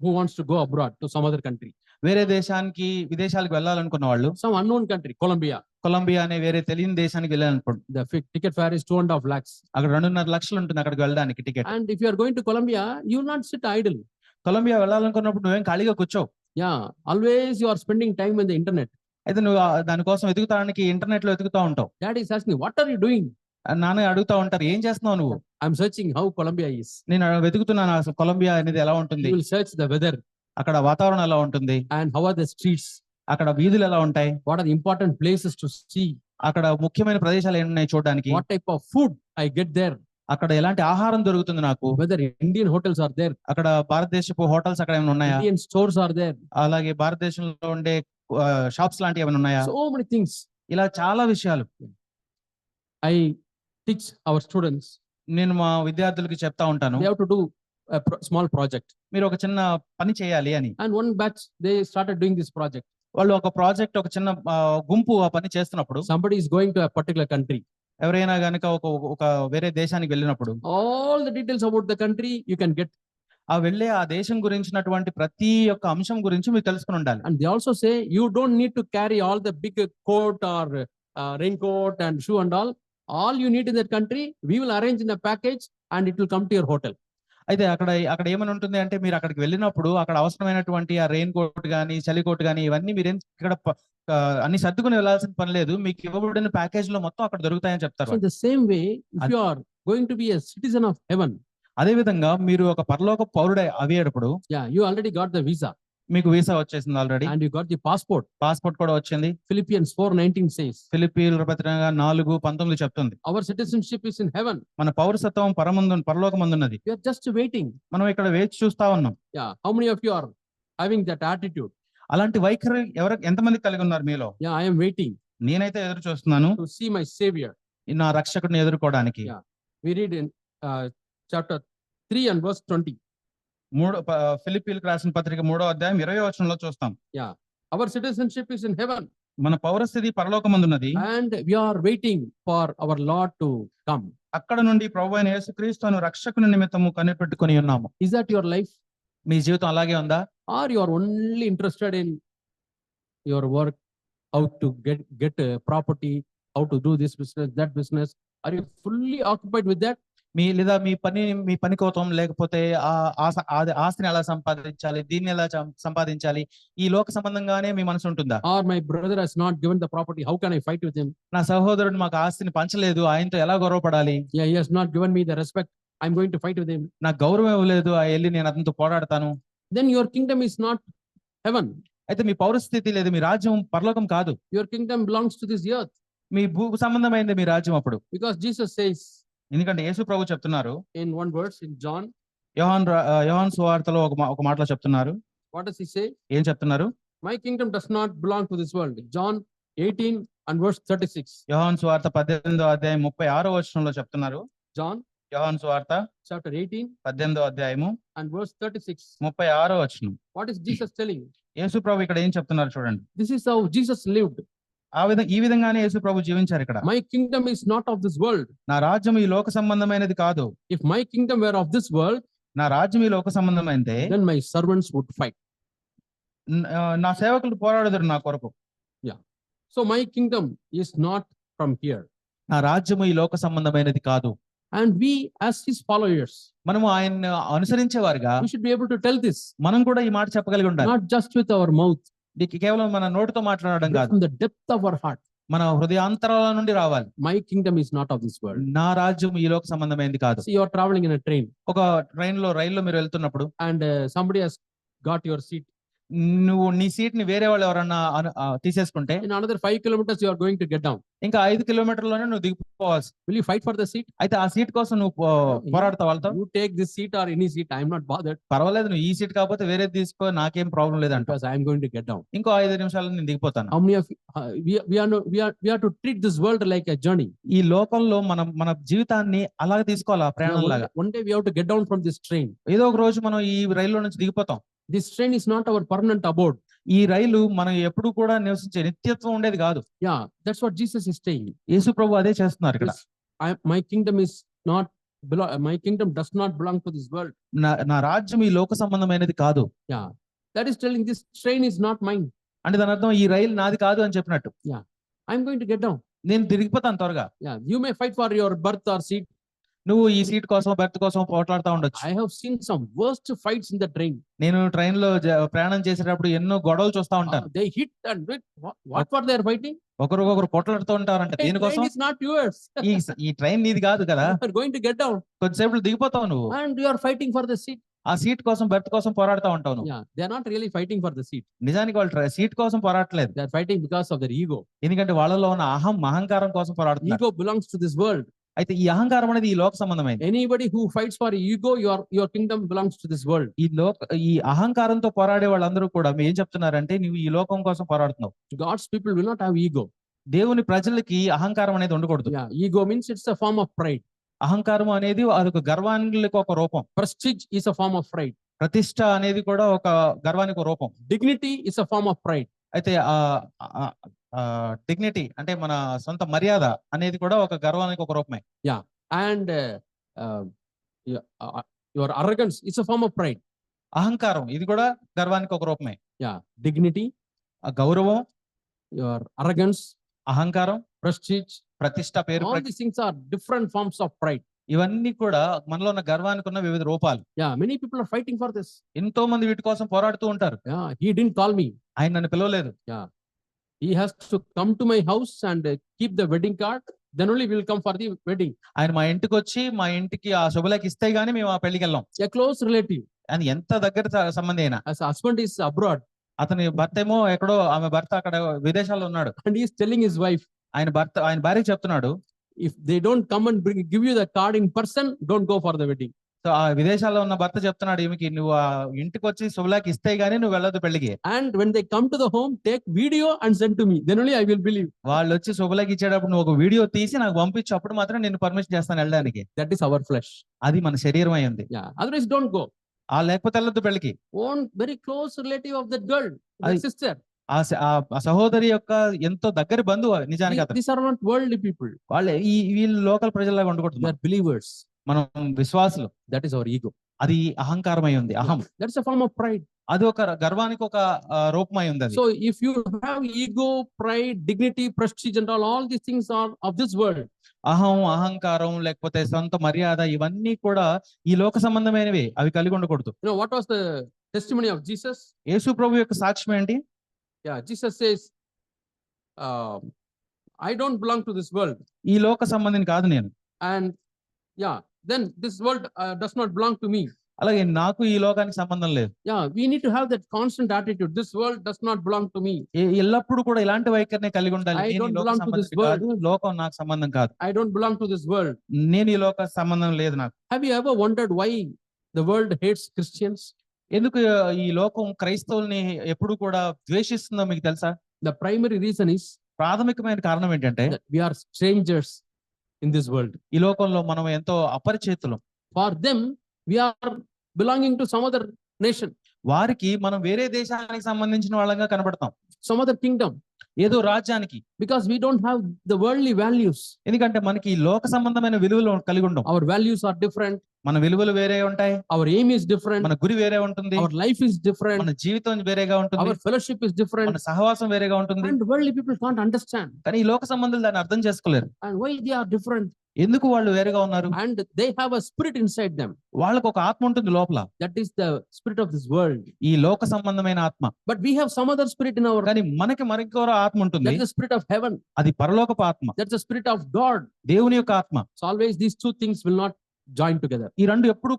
who wants to go abroad to some other country, వేరే దేశానికి విదేశాలకు వెళ్ళాలనుకున్న వాళ్ళు, some unknown country, Colombia, Colombia అనే వేరే తెలియని దేశానికి వెళ్ళాలనుకోండి. the ticket fare is 2.5 lakhs. అక్కడ 2.5 లక్షలు ఉంటుంది అక్కడికి వెళ్ళడానికి ticket. And if you are going to Colombia, you will not sit idle. Colombia వెళ్ళాలనుకున్నప్పుడు నువ్వేం ఖాళీగా కూర్చోవు. Yeah, always you are spending time in the internet. అయితే నువ్వు దానికోసం వెతుకుతానికి ఇంటర్నెట్ లో వెతుకుతా ఉంటావు. Dad is asking, what are you doing? నాన్న అడుగుతా ఉంటారు, ఏం చేస్తున్నావు నువ్వు? I'm searching how Colombia is. నేను వెతుకుతున్నాను అసలు కొలంబియా అనేది ఎలా ఉంటుంది, You will search the weather అక్కడ వాతావరణం ఎలా ఉంటుంది, and how are the streets, అక్కడ వీధులు ఎలా ఉంటాయి, what are the important places to see, అక్కడ ముఖ్యమైన ప్రదేశాలు ఏమున్నాయి చూడడానికి, what type of food I get there, అక్కడ ఎలాంటి ఆహారం దొరుకుతుంది నాకు, whether Indian hotels are there, అక్కడ భారతదేశపు హోటల్స్ అక్కడ ఏమైనా ఉన్నాయా, Indian stores are there, అలాగే భారతదేశంలో ఉండే షాప్స్ లాంటివి ఏమైనా ఉన్నాయా, so many things. ఇలా చాలా విషయాలు I teach our students, నేను మా విద్యార్థులకి చెప్తా ఉంటాను, they have to do a small project. మీరు ఒక చిన్న పని చేయాలి అని. And one batch, they started doing this project. వాళ్ళు ఒక ప్రాజెక్ట్, ఒక చిన్న గుంపు ఆ పని చేస్తున్నప్పుడు, Somebody is going to a particular country. ఎవరైనా గనుక ఒక వేరే దేశానికి వెళ్ళినప్పుడు All the details about the country you can get. ఆ దేశం గురించినటువంటి ప్రతి ఒక్క అంశం గురించి మీరు తెలుసుకుని ఉండాలి. And they also say you don't need to carry all the big coat or raincoat and shoe and all. All you need in that country, we will arrange in a package and it will come to your hotel. అయితే అక్కడ ఏమని ఉంటుంది అంటే, మీరు అక్కడికి వెళ్ళినప్పుడు అక్కడ అవసరమైనటువంటి ఆ రెయిన్ కోట్ గానీ చలి కోట్ గానీ ఇవన్నీ మీరేం ఇక్కడ అన్ని సర్దుకుని వెళ్ళాల్సిన పని లేదు, మీకు ఇవ్వబడిన ప్యాకేజ్ లో మొత్తం అక్కడ దొరుకుతాయని చెప్తారు. So in the same way, if you are going to be a citizen of heaven, అదే విధంగా మీరు ఒక పరలోక పౌరుడై అయ్యేటప్పుడు, you already got the visa మీకు వీసా వచ్చేసింది already, and you got the passport. Passport కూడా వచ్చింది. Philippians 4:19 says, ఫిలిప్పీయుల పత్రిక 4:19 చెప్తుంది, our citizenship is in heaven. మన పౌరసత్వం పరలోకమందున్నది. We are just waiting. మనం ఇక్కడ వేచి చూస్తా ఉన్నాం. How many of you are having that attitude? అలాంటి వైఖరి ఎంతమంది కలిగి ఉన్నారు మీలో? I am waiting నేనైతే ఎదురు చూస్తున్నాను to see my savior. నా రక్షకుడిని ఎదుర్కోవడానికి. We read in chapter 3 and verse 20. ఫిలిప్పీయులకు రాసిన పత్రిక 3వ అధ్యాయం 20వ వచనంలో చూస్తాం. Our citizenship is in heaven. మన పౌరస్థితి పరలోకమందున్నది. And we are waiting for our Lord to come. అక్కడ నుండి ప్రభువైన యేసుక్రీస్తును రక్షకుని నిమిత్తము కనిపెట్టుకొని ఉన్నాము. Is that your life? మీ జీవితం అలాగే ఉందా? Or you are only interested in your work, how to get a property, how to do this business, that business? Are you fully occupied with that? లేదా మీ పని కోసం, లేకపోతే ఆస్తిని ఎలా సంపాదించాలి, దీన్ని ఎలా సంపాదించాలి, ఈ లోక సంబంధంగానే మీ మనసు ఉంటుందా? Or my brother has not given the property, how can I fight with him? నా సహోదరుడు మాకు ఆస్తిని పంచలేదు, ఆయనతో ఎలా గొడవపడాలి? He has not given me the respect, I'm going to fight with him. నాకు గౌరవం ఇవ్వలేదు, వెళ్ళి నేను అతనితో పోరాడతాను. Then your kingdom is not heaven. అయితే మీ పౌరస్థితి లేదు, మీ రాజ్యం పరలోకం కాదు. Your kingdom belongs to this earth. మీ భూ సంబంధమైంది మీ రాజ్యం అప్పుడు. Because Jesus says, ఎందుకంటే యేసు ప్రభు చెప్తున్నారు in one verse in John, యోహాను సువార్తలో ఒక మాటలో చెప్తున్నారు. what does he say? ఏం చెప్తున్నారు? My kingdom does not belong to this world. John 18 and verse 36. యోహాను సువార్త 18వ అధ్యాయం 36వ వచనంలో చెప్తున్నారు. John యోహాను సువార్త chapter 18 18వ అధ్యాయము and verse 36. 36వ వచనం. What is Jesus telling? యేసు ప్రభు ఇక్కడ ఏం చెప్తున్నారు చూడండి. This is how Jesus lived. ఈ విధంగానే యేసు ప్రభు జీవించారు ఇక్కడ. My kingdom is not of this world. నా రాజ్యం ఈ లోక సంబంధమైనది కాదు. If my kingdom were of this world, నా రాజ్యం ఈ లోక సంబంధమైతే then my servants would fight. నా సేవకులు పోరాడుదురు నా కొరకు. So my kingdom is not from here. నా రాజ్యము ఈ లోక సంబంధమైనది కాదు. And we as his followers, మనము ఆయన అనుసరించేవారుగా we should be able to tell this, మనం కూడా ఈ మాట చెప్పగలిగి ఉండాలి. not just with our mouth, ఇది కేవలం మన నోటితో మాట్లాడడం but కాదు, from the depth of our heart. మన హృదయాంతరాల నుండి రావాలి. My kingdom is not of this world. నా రాజ్యం ఈ లోక సంబంధమైనది కాదు. See, you are traveling in a train ఒక రైల్లో మీరు వెళ్తున్నప్పుడు and somebody has got your seat. నువ్వు నీ సీట్ ని వేరే వాళ్ళు ఎవరన్నా తీసేసుకుంటే In another 5 kilometers, you are going to get down. ఇంకా 5 కిలోమీటర్లోనే నువ్వు దిగిపోవాల్సి. Will you fight for the seat? అయితే ఆ సీట్ కోసం నువ్వు పోరాడతావు వాళ్ళతో. You take this seat or any seat, I am not bothered పర్వాలేదు, నువ్వు ఈ సీట్ కాకపోతే వేరేది తీసుకో, నాకేం ప్రాబ్లం లేదంట. because I am going to get down. ఇంకో 5 నిమిషాలు నేను దిగిపోతాను. How many of we are to treat this world like a journey. ఈ లోకంలో మన జీవితాన్ని అలాగే తీసుకోవాలి, ప్రయాణం లాగా. One day we have to get down from this train. ఏదో ఒక రోజు మనం ఈ రైల్లో నుంచి దిగిపోతాం. This train is not our permanent abode. ఈ రైలు మనం ఎప్పుడు కూడా నివసించే నిత్యత్వం ఉండేది కాదు. Yeah, that's what Jesus is saying. యేసు ప్రభు అదే చేస్తున్నారు ఇక్కడ. My kingdom is not my kingdom does not belong to this world. నా రాజ్యం ఈ లోక సంబంధమైనది కాదు. Yeah, that is telling this train is not mine. అంటే దాని అర్థం ఈ రైలు నాది కాదు అని చెప్పినట్టు. I'm going to get down. నేను తిరిగిపోతాను త్వరగా. Yeah, you may fight for your berth or seat. నువ్వు ఈ సీట్ కోసం బెర్త్ కోసం పోట్లాడుతూ ఉండొచ్చు. I have seen some worst fights in the train. నేను ట్రైన్ లో ప్రయాణం చేసేటప్పుడు ఎన్నో గొడవలు చూస్తా ఉంటాను. They hit and hit. What for they are fighting? ఒకరికొకరు పోట్లాడుతూ ఉంటారంటే Hey, దేనికోసం? train is not yours. ఈ ట్రైన్ నీది కాదు కదా. You are going to get down కొద్దిసేపు దిగిపోతావు నువ్వు. and you are fighting for the seat. ఆ సీట్ కోసం బెర్త్ కోసం పోరాడుతూ ఉంటావు నువ్వు. Yeah, they are not really fighting for the seat. నిజానికి వాళ్ళు సీట్ కోసం పోరాడట్లేదు. They are fighting because of their ego. ఎందుకంటే వాళ్ళలో ఉన్న అహంకారం కోసం పోరాడుతున్నారు. Ego belongs to this world. అయితే ఈ అహంకారం అనేది ఈ లోక సంబంధమైనది. Anybody who fights for ego, your kingdom belongs to this world. ఈ అహంకారంతో పోరాడే వాళ్ళందరూ కూడా ఏం చెప్తున్నారంటే నువ్వు ఈ లోకం కోసం పోరాడుతున్నావు. God's people will not have ego. దేవుని ప్రజలకి అహంకారం అనేది ఉండకూడదు. Yeah, ego means it's a form of pride. అహంకారం అనేది అదొక గర్వానికి ఒక రూపం. Prestige is a form of pride. ప్రతిష్ట అనేది కూడా ఒక గర్వానికి ఒక రూపం. Dignity is a form of pride. అయితే డిగ్నిటీ అంటే మన సొంత మర్యాద అనేది కూడా ఒక గర్వానికి ఒక రూపమే. And your arrogance is a form of pride. అహంకారం ఇది కూడా గర్వానికి ఒక రూపమే. Yeah, dignity, గౌరవం, your arrogance, అహంకారం, prestige, ప్రతిష్ట, పేరు, all these things are different forms of pride. ఇవన్నీ కూడా మనలో ఉన్న గర్వానికి ఉన్న వివిధ రూపాలు. Yeah, many people are fighting for this. ఎంతో మంది వీటి కోసం పోరాడుతూ ఉంటారు. Yeah, he didn't call me. ఆయన నన్ను పిలవలేదు. He has to come to my house and keep the wedding card. Then only we will come for the wedding. ఆయన మా ఇంటికి వచ్చి మా ఇంటికి ఆ శుభలేఖ ఇస్తే గానీ మేము ఆ పెళ్లికి వెళ్ళాం. A close relative. అని ఎంత దగ్గర సంబంధి అయినా. As husband is abroad. అతని భర్త ఏమో ఎక్కడో, ఆమె భర్త అక్కడ విదేశాల్లో ఉన్నాడు. And he is telling his wife, ఆయన భార్య చెప్తున్నాడు, if they don't come and give you the card in person, don't go for the wedding. So ఆ విదేశాల్లో ఉన్న భర్త చెప్తున్నాడు ఈమెకి, నువ్వు ఆ ఇంటికి వచ్చి శుభలేఖ ఇస్తే గానీ నువ్వు వెళ్ళదు పెళ్లికి. And when they come to the home, take video and send to me. Then only I will believe. వాళ్ళు వచ్చి శుభలేఖ ఇచ్చేటప్పుడు నువ్వు ఒక వీడియో తీసి నాకు పంపించు, అప్పుడు మాత్రం నేను పర్మిషన్ చేస్తాను వెళ్ళడానికి. That is our flesh. అది మన శరీరం అయి ఉంది. Yeah. Otherwise, don't go. లేకపోతే వెళ్ళొద్దు పెళ్లికి. One very close relative of that girl, that sister. ఆ సహోదరి యొక్క ఎంతో దగ్గర బంధువు నిజానికి అతను. These are not worldly people. వాళ్ళు వీళ్ళు లోకల్ ప్రజల్లాగా They ఉండకూడదు. are believers. మనం విశ్వాసులు. That is our ego. అది అహంకారమై ఉంది, అహం. That's a form of pride. అది ఒక గర్వానికి ఒక రూపమై ఉంది అది. So if you have ego, pride, dignity, prestige and all these things are of this world. అహంకారం లేకపోతే సొంత మర్యాద ఇవన్నీ కూడా ఈ లోక సంబంధమైనవి, అవి కలిగి ఉండకూడదు. You know what was the testimony of Jesus? యేసు ప్రభు యొక్క సాక్ష్యం ఏంటి? Yeah, Jesus says, I don't belong to this world. ఈ లోక సంబంధిని కాదు నేను. And yeah, then this world does not belong to me. అలాగే నాకు ఈ లోకానికి సంబంధం లేదు. Yeah, we need to have that constant attitude. This world does not belong to me. ఎల్లప్పుడూ కూడా ఇలాంటి వైఖరిని కలిగి ఉండాలి. I నేను don't ఈ లోక belong to this సంబంధిని కాదు, లోకం నాకు సంబంధం కాదు. I don't belong to this world. నేను ఈ లోక సంబంధం లేదు నాకు. Have you ever wondered why the world hates Christians? ఎందుకు ఈ లోకం క్రైస్తవుల్ని ఎప్పుడు కూడా ద్వేషిస్తుందో మీకు తెలుసా? The primary reason is ప్రాథమికమైన కారణం ఏంటంటే that we are strangers in this world. ఈ లోకంలో మనం ఎంతో అపరిచితులం. For them, we are belonging to some other nation, వారికి మనం వేరే దేశానికి సంబంధించిన వాళ్ళంగా కనబడతాం, some other kingdom, ఏదో రాజ్యానికి. because we don't have the worldly values. ఎందుకంటే మనకి ఈ లోక సంబంధమైన విలువలు కలిగి ఉండం. Our values are different. మన విలువలు వేరే ఉంటాయి, Our aim is different. మన గురి వేరే ఉంటుంది, Our life is different. మన జీవితం వేరేగా ఉంటుంది, Our fellowship is different. మన సహవాసం వేరేగా ఉంటుంది. And worldly people can't understand. కానీ ఈ లోక సంబంధాలు దాన్ని అర్థం చేసుకోలేరు. And why they are different? ఎందుకు వాళ్ళు వేరేగా ఉన్నారు? And they have a spirit inside them. వాళ్ళకు ఒక ఆత్మ ఉంటుంది లోపల, That is the spirit of this world. ఈ లోక సంబంధమైన ఆత్మ. But we have some other spirit in our. కానీ మనకి మరొక ఆత్మ ఉంటుంది, That is the spirit of heaven. అది పరలోకపు ఆత్మ, That's the spirit of God. దేవుని యొక్క ఆత్మ. So always these two things will not join together. ఈ రెండు ఎప్పుడు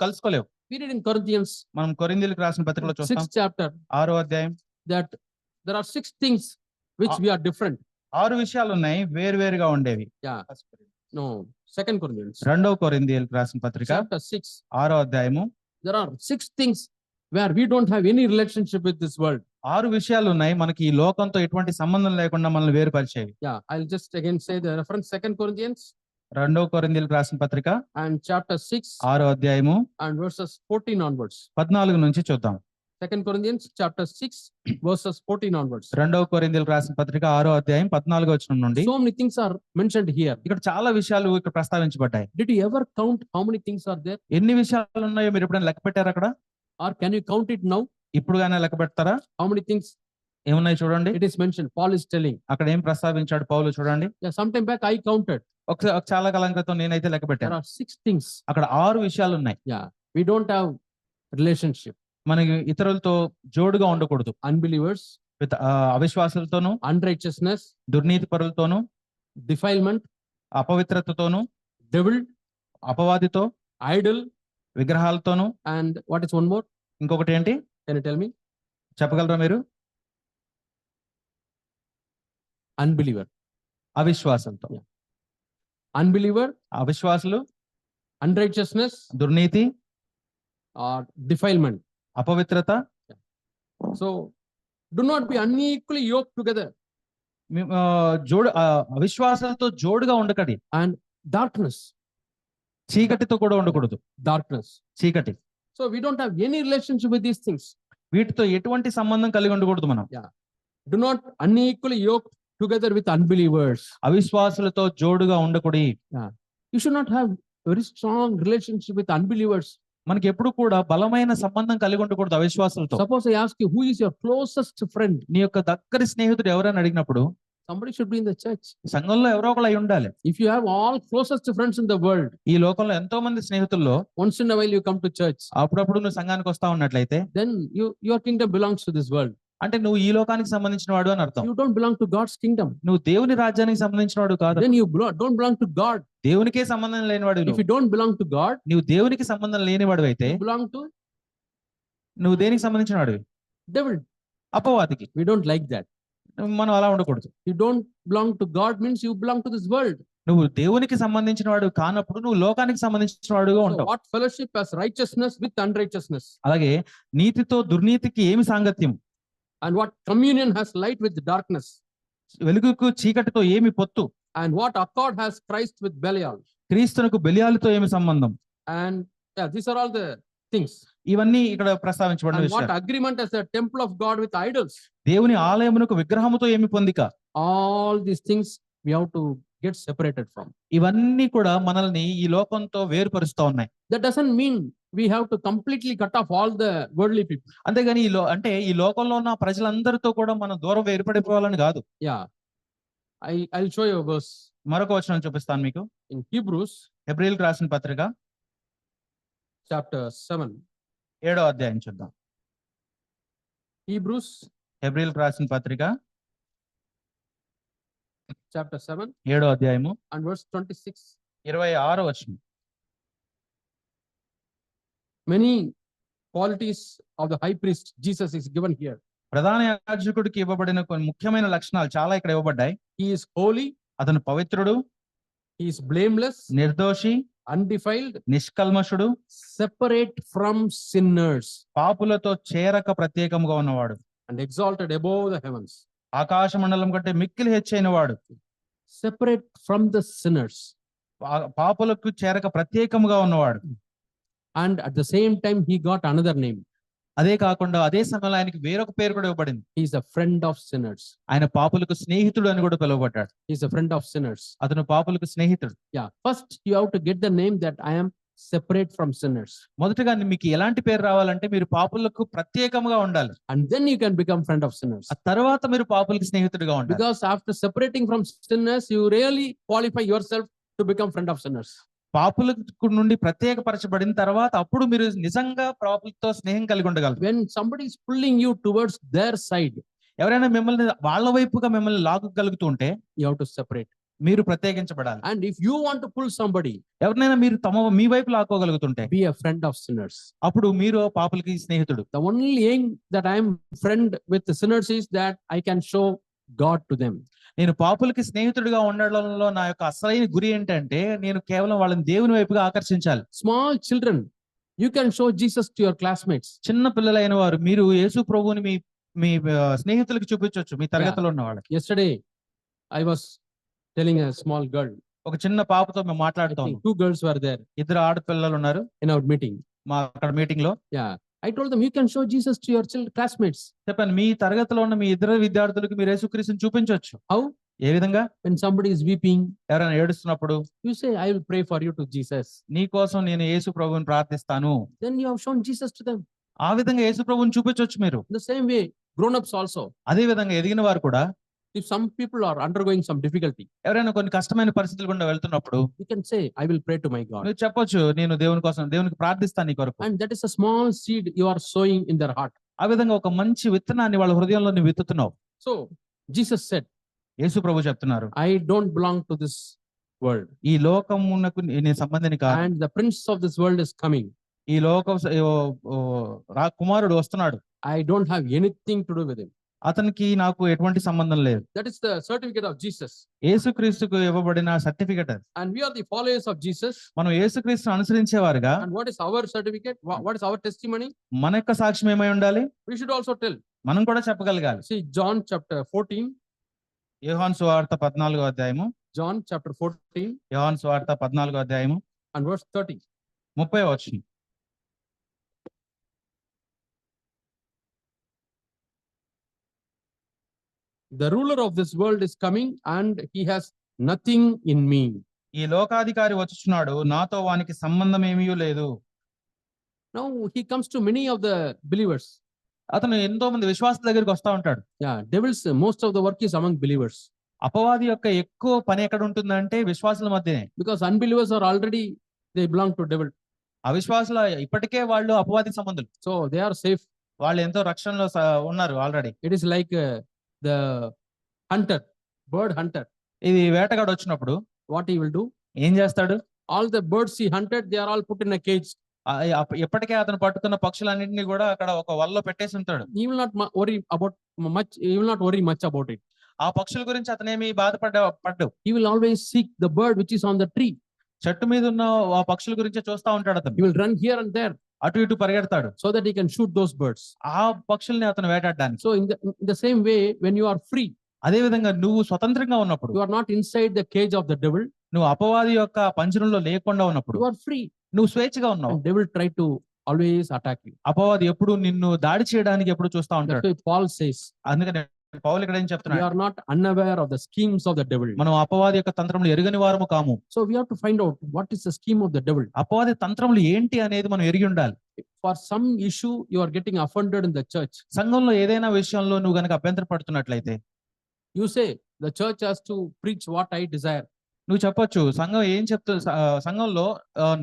కలుసుకోలేవు. We read in Corinthians, మనం కొరింథీయులకు రాసిన పత్రికలో చూస్తాం, 6th chapter, 6వ అధ్యాయం, that there are 6 things which we are different. 6 విషయాలు ఉన్నాయి వేరువేరుగా ఉండేవి. Yeah. No, 2nd Corinthians, 2వ కొరింథీయులకు రాసిన పత్రిక chapter 6. 6వ అధ్యాయము. There are 6 things where we don't have any relationship with this world. 6 విషయాలు ఉన్నాయి మనకి ఈ లోకంతో ఎటువంటి సంబంధం లేకుండా మనల్ని వేరుపరిచేవి. Yeah, I'll just again say the reference, 2nd Corinthians 2వ కొరింథీయులకు రాసిన పత్రిక and chapter 6 6వ అధ్యాయము and verses 14 onwards. 14 నుంచి చూద్దాం. 2nd Corinthians chapter 6 verses 14 onwards. 2వ కొరింథీయులకు రాసిన పత్రిక 6వ అధ్యాయం 14వ వచనం నుండి. So many things are mentioned here. ఇక్కడ చాలా విషయాలు ఇక్కడ ప్రస్తావించబడ్డాయి. Did you ever count how many things are there? ఎన్ని విషయాలు ఉన్నాయో మీరు ఎప్పుడైనా లెక్క పెట్టారు అక్కడ? Or can you count it now? ఇప్పుడు గానే లెక్క పెడతారా? How many things ఏమున్నాయి చూడండి. it is mentioned? Paul is telling. అక్కడ ఏం ప్రస్తావించాడు పౌలు చూడండి. Yeah, sometime back I counted. చాలా కాలం క్రితం నేనైతే లెక్క There పెట్టాను. are 6 things. అక్కడ 6 విషయాలు ఉన్నాయి. Yeah, we don't have relationship. మనకి ఇతరులతో జోడుగా ఉండకూడదు. Unbelievers, అవిశ్వాసులతోనూ, unrighteousness, దుర్నీతి పరులతోనూ, defilement, అపవిత్రతతోనూ, devil, అపవాదితో, idol, విగ్రహాలతోనూ, and what is one more? ఇంకొకటి ఏంటి Can you tell me? చెప్పగలరా మీరు? Unbeliever. అవిశ్వాసంతో. Unbeliever, అవిశ్వాసులు, unrighteousness, దుర్నీతి, or defilement. అపవిత్రత. So do not be unequally yoked together. అవిశ్వాసాలతో జోడుగా ఉండకడి. And darkness. చీకటితో కూడా ఉండకూడదు. Darkness. చీకటి. So we don't have any relationship with these things. వీటితో ఎటువంటి సంబంధం కలిగి ఉండకూడదు మనం. Do not unequally yoked together with unbelievers. అవిశ్వాసులతో జోడుగా ఉండకూడి. You should not have very strong relationship with unbelievers. మనకి ఎప్పుడు కూడా బలమైన సంబంధం కలిగి ఉండకూడదు అవిశ్వాసులతో. Suppose I ask you, who is your closest friend? నీ యొక్క దగ్గరి స్నేహితుడు ఎవరైనా అడిగినప్పుడు Somebody should be in the church. సంఘంలో ఎవరో ఒకరు అయి ఉండాలి. If you have all closest friends in the world, ఈ లోకంలో ఎంతో మంది స్నేహితుల్లో once in a while you come to church, అప్పుడప్పుడు నువ్వు సంఘానికి వస్తా ఉన్నట్లయితే then your kingdom belongs to this world. అంటే నువ్వు ఈ లోకానికి సంబంధించిన వాడు అని అర్థం. You don't belong to God's kingdom. నువ్వు దేవుని రాజ్యానికి సంబంధించిన వాడు కాదు. Then you don't belong to God. దేవునికే సంబంధం లేనివాడు. If you don't belong to God, నువ్వు దేవునికి సంబంధం లేనివాడు అయితే you belong to నువ్వు దేనికి సంబంధించిన వాడివి? devil. అపవాదికి. We don't like that. మనం అలా ఉండకూడదు. You don't belong to God means you belong to this world. నువ్వు దేవునికి సంబంధించిన వాడు కానప్పుడు నువ్వు లోకానికి సంబంధించిన వాడుగా So ఉంటావు. what fellowship has righteousness with unrighteousness? అలాగే నీతితో దుర్నీతికి ఏమి సాంగత్యం? And what communion has light with darkness? వెలుగుకు చీకటితో ఏమి పొత్తు? And what accord has Christ with Belial? క్రీస్తునకు బెలియాలతో ఏమి సంబంధం? And yeah, these are all the things. ఇవన్నీ ఇక్కడ ప్రస్తావించబడిన And what విషయాలు. agreement has the temple of God with idols? దేవుని ఆలయమునకు విగ్రహముతో ఏమి పొందిక? All these things we have to get separated from. ఇవన్నీ కూడా మనల్ని ఈ లోకంతో వేరుపరుస్తూ ఉన్నాయి. That doesn't mean we have to completely cut off all the worldly people. అంతేగాని అంటే ఈ లోకంలో ఉన్న ప్రజలందరితో కూడా మనం దూరం వేరుపడిపోవాలని కాదు. Yeah, I'll show you a verse మరొక వచనం చూపిస్తాను మీకు. in Hebrews హెబ్రీయులకు రాసిన పత్రిక chapter 7. 7వ అధ్యాయం చూద్దాం. Hebrews హెబ్రీయులకు రాసిన పత్రిక chapter 7 7వ అధ్యాయము and verse 26. 26వ వచనం. Many qualities of the high priest Jesus is given here. ప్రధాన యాజకుడికి ఇవ్వబడిన కొన్ని ముఖ్యమైన లక్షణాలు చాలా ఇక్కడ ఇవ్వబడ్డాయి. He is holy, అతను పవిత్రుడు, he is blameless, నిర్దోషి, undefiled, నిష్కల్మషుడు, separate from sinners, పాపులతో చేరక ప్రత్యేకముగా ఉన్నవాడు, and exalted above the heavens. ఆకాశ మండలం కంటే మిక్కిలి హెచ్చైన వాడు. Separate from the sinners. పాపులకు చేరక ప్రత్యేకముగా ఉన్నవాడు. And at the same time, he got another name. అదే కాకుండా అదే సమయంలో ఆయనకి వేరొక పేరు కూడా ఇవ్వబడింది. He is a friend of sinners. ఆయన పాపులకు స్నేహితుడు అని కూడా పిలువబడ్డాడు. He is a friend of sinners. అతను పాపులకు స్నేహితుడు. Yeah. First, you have to get the name that I am separate from sinners. మొదటగా మీకు ఎలాంటి పేరు రావాలంటే మీరు పాపులకు ప్రత్యేకంగా ఉండాలి. And then you can become friend of sinners. ఆ తర్వాత మీరు పాపులకు స్నేహితుడిగా ఉండాలి. Because after separating from sinners, you really qualify yourself to become friend of sinners. పాపులకు నుండి ప్రత్యేకపరచబడిన తర్వాత అప్పుడు మీరు నిజంగా పాపులతో స్నేహం కలిగి ఉండగలరు. When somebody is pulling you towards their side, ఎవరైనా మిమ్మల్ని వాళ్ళ వైపుగా మిమ్మల్ని లాగగలుగుతూ ఉంటే you have to separate. మీరు ప్రత్యేకించబడాలి. And if you want to pull somebody, ఎవరినైనా మీరు మీ వైపు లాక్కోగలుగుతుంటే be a friend of sinners. అప్పుడు మీరు పాపులకి స్నేహితుడు. The only aim that I am friend with the sinners is that I can show God to them. నేను పాపులకి స్నేహితుడిగా ఉండడంలో నా యొక్క అసలైన గురి ఏంటంటే నేను కేవలం వాళ్ళని దేవుని వైపుగా ఆకర్షించాలి. Small children, you can show Jesus to your classmates. చిన్న పిల్లలైన వారు మీరు యేసు ప్రభువుని మీ మీ స్నేహితులకు చూపించవచ్చు, మీ తరగతిలో ఉన్న వాళ్ళకి. Yesterday, I was telling a small girl, ఒక చిన్న పాపతో మేము I మాట్లాడుతాం. think 2 girls were there ఇద్దరు ఆడపిల్లలు ఉన్నారు in our meeting. మా అక్కడ మీటింగ్ లో. Yeah. I told them, you can show Jesus to your classmates. చెప్పాను మీ తరగతిలో ఉన్న మీ ఇద్దరు విద్యార్థులకు మీరు యేసుక్రీస్తుని చూపించవచ్చు. How? ఏ విధంగా? When somebody is weeping, ఎవరైనా ఏడుస్తున్నప్పుడు you say, I will pray for you to Jesus. నీ కోసం నేను యేసు ప్రభువుని ప్రార్థిస్తాను. Then you have shown Jesus to them. ఆ విధంగా యేసు ప్రభువుని చూపించవచ్చు మీరు. In the same way, grown-ups also. అదే విధంగా ఎదిగిన వారు కూడా If some people are undergoing some difficulty, ఎవరైనా కొన్ని కష్టమైన పరిస్థితులు గుండా వెళ్తున్నప్పుడు you can say, I will pray to my God. నువ్వు చెప్పొచ్చు నేను దేవునికి ప్రార్థిస్తాను నీ కొరకు. And that is a small seed you are sowing in their heart. ఆ విధంగా ఒక మంచి విత్తనాన్ని వాళ్ళ హృదయంలో నువ్వు విత్తుతున్నావు. So Jesus said, యేసు ప్రభు చెప్తున్నారు, I don't belong to this world. ఈ లోకమునకు నేను సంబంధిని కాదు. And the prince of this world is coming. ఈ లోక కుమారుడు వస్తున్నాడు. I don't have anything to do with him. అతనికి నాకు ఎటువంటి సంబంధం లేదు. That is the certificate of Jesus. యేసుక్రీస్తుకు ఇవ్వబడిన సర్టిఫికెట్ అది. And we are the followers of Jesus. మనం యేసుక్రీస్తును అనుసరించేవారుగా And what is our certificate? What is our testimony? మన యొక్క సాక్ష్యం ఏమై ఉండాలి? We should also tell. మనం కూడా చెప్పగలగాలి. See John chapter 14. యోహాను సువార్త 14వ అధ్యాయము. John chapter 14 యోహాను సువార్త 14వ అధ్యాయము and verse 30. 30వ వచనం. The ruler of this world is coming and he has nothing in me. ఈ లోకాధికారి వచ్చుచున్నాడు, నాతో వానికి సంబంధం ఏమీ లేదు. Now he comes to many of the believers. అతను ఎంతో మంది విశ్వాసుల దగ్గరికి వస్తా ఉంటాడు. Yeah, devils, most of the work is among believers. అపవాది యొక్క ఎక్కువ పని ఎక్కడ ఉంటుందంటే విశ్వాసుల మధ్యనే. Because unbelievers are already, they belong to devil. అవిశ్వాసుల ఇప్పటికే వాళ్ళు అపవాది సంబంధులు. So they are safe. వాళ్ళు ఎంతో రక్షణలో ఉన్నారు already. It is like the hunter, bird hunter. ఇది వేటగాడు వచ్చినప్పుడు What he will do? ఏం చేస్తాడు? All the birds he hunted, they are all put in a cage. ఎప్పటికే అతను పట్టుకున్న పక్షులన్నింటినీ కూడా అక్కడ ఒక వలలో పెట్టేసి ఉంటాడు. He will not worry about much. He will not worry much about it. ఆ పక్షుల గురించి అతనేమి పడ్డు. He will always seek the bird which is on the tree. చెట్టు మీద ఉన్న ఆ పక్షుల గురించి చూస్తా ఉంటాడు అతను. He will run here and there అటు ఇటు పరిగెడతాడు. so that he can shoot those birds. ఆ పక్షుల్ని అతను వేటాడడానికి. So in the same way, when you are free, అదే విధంగా నువ్వు స్వతంత్రంగా ఉన్నప్పుడు, you are not inside the cage of the devil. నువ్వు అపవాది యొక్క పంజరంలో లేకుండా ఉన్నప్పుడు, You are free. నువ్వు స్వేచ్ఛగా ఉన్నావు. And devil try to always attack you. అపవాది ఎప్పుడు నిన్ను దాడి చేయడానికి ఎప్పుడు చూస్తా That's ఉంటాడు. why Paul says, అందుకని పౌలు ఇక్కడ ఏం we చెప్తున్నాడు? are not unaware of the schemes of the devil. మనం అపవాది యొక్క తంత్రములు ఎరుగని వారము కాము. So we have to find out what is the scheme of the devil. అపవాది తంత్రములు ఏంటి అనేది మనం ఎరిగి ఉండాలి. For some issue you are getting offended in the church. సంఘంలో ఏదైనా విషయంలో నువ్వు గనక అభ్యంతర పడుతున్నట్లయితే, You say the church has to preach what I desire. నువ్వు చెప్పొచ్చు సంఘం ఏం సంఘంలో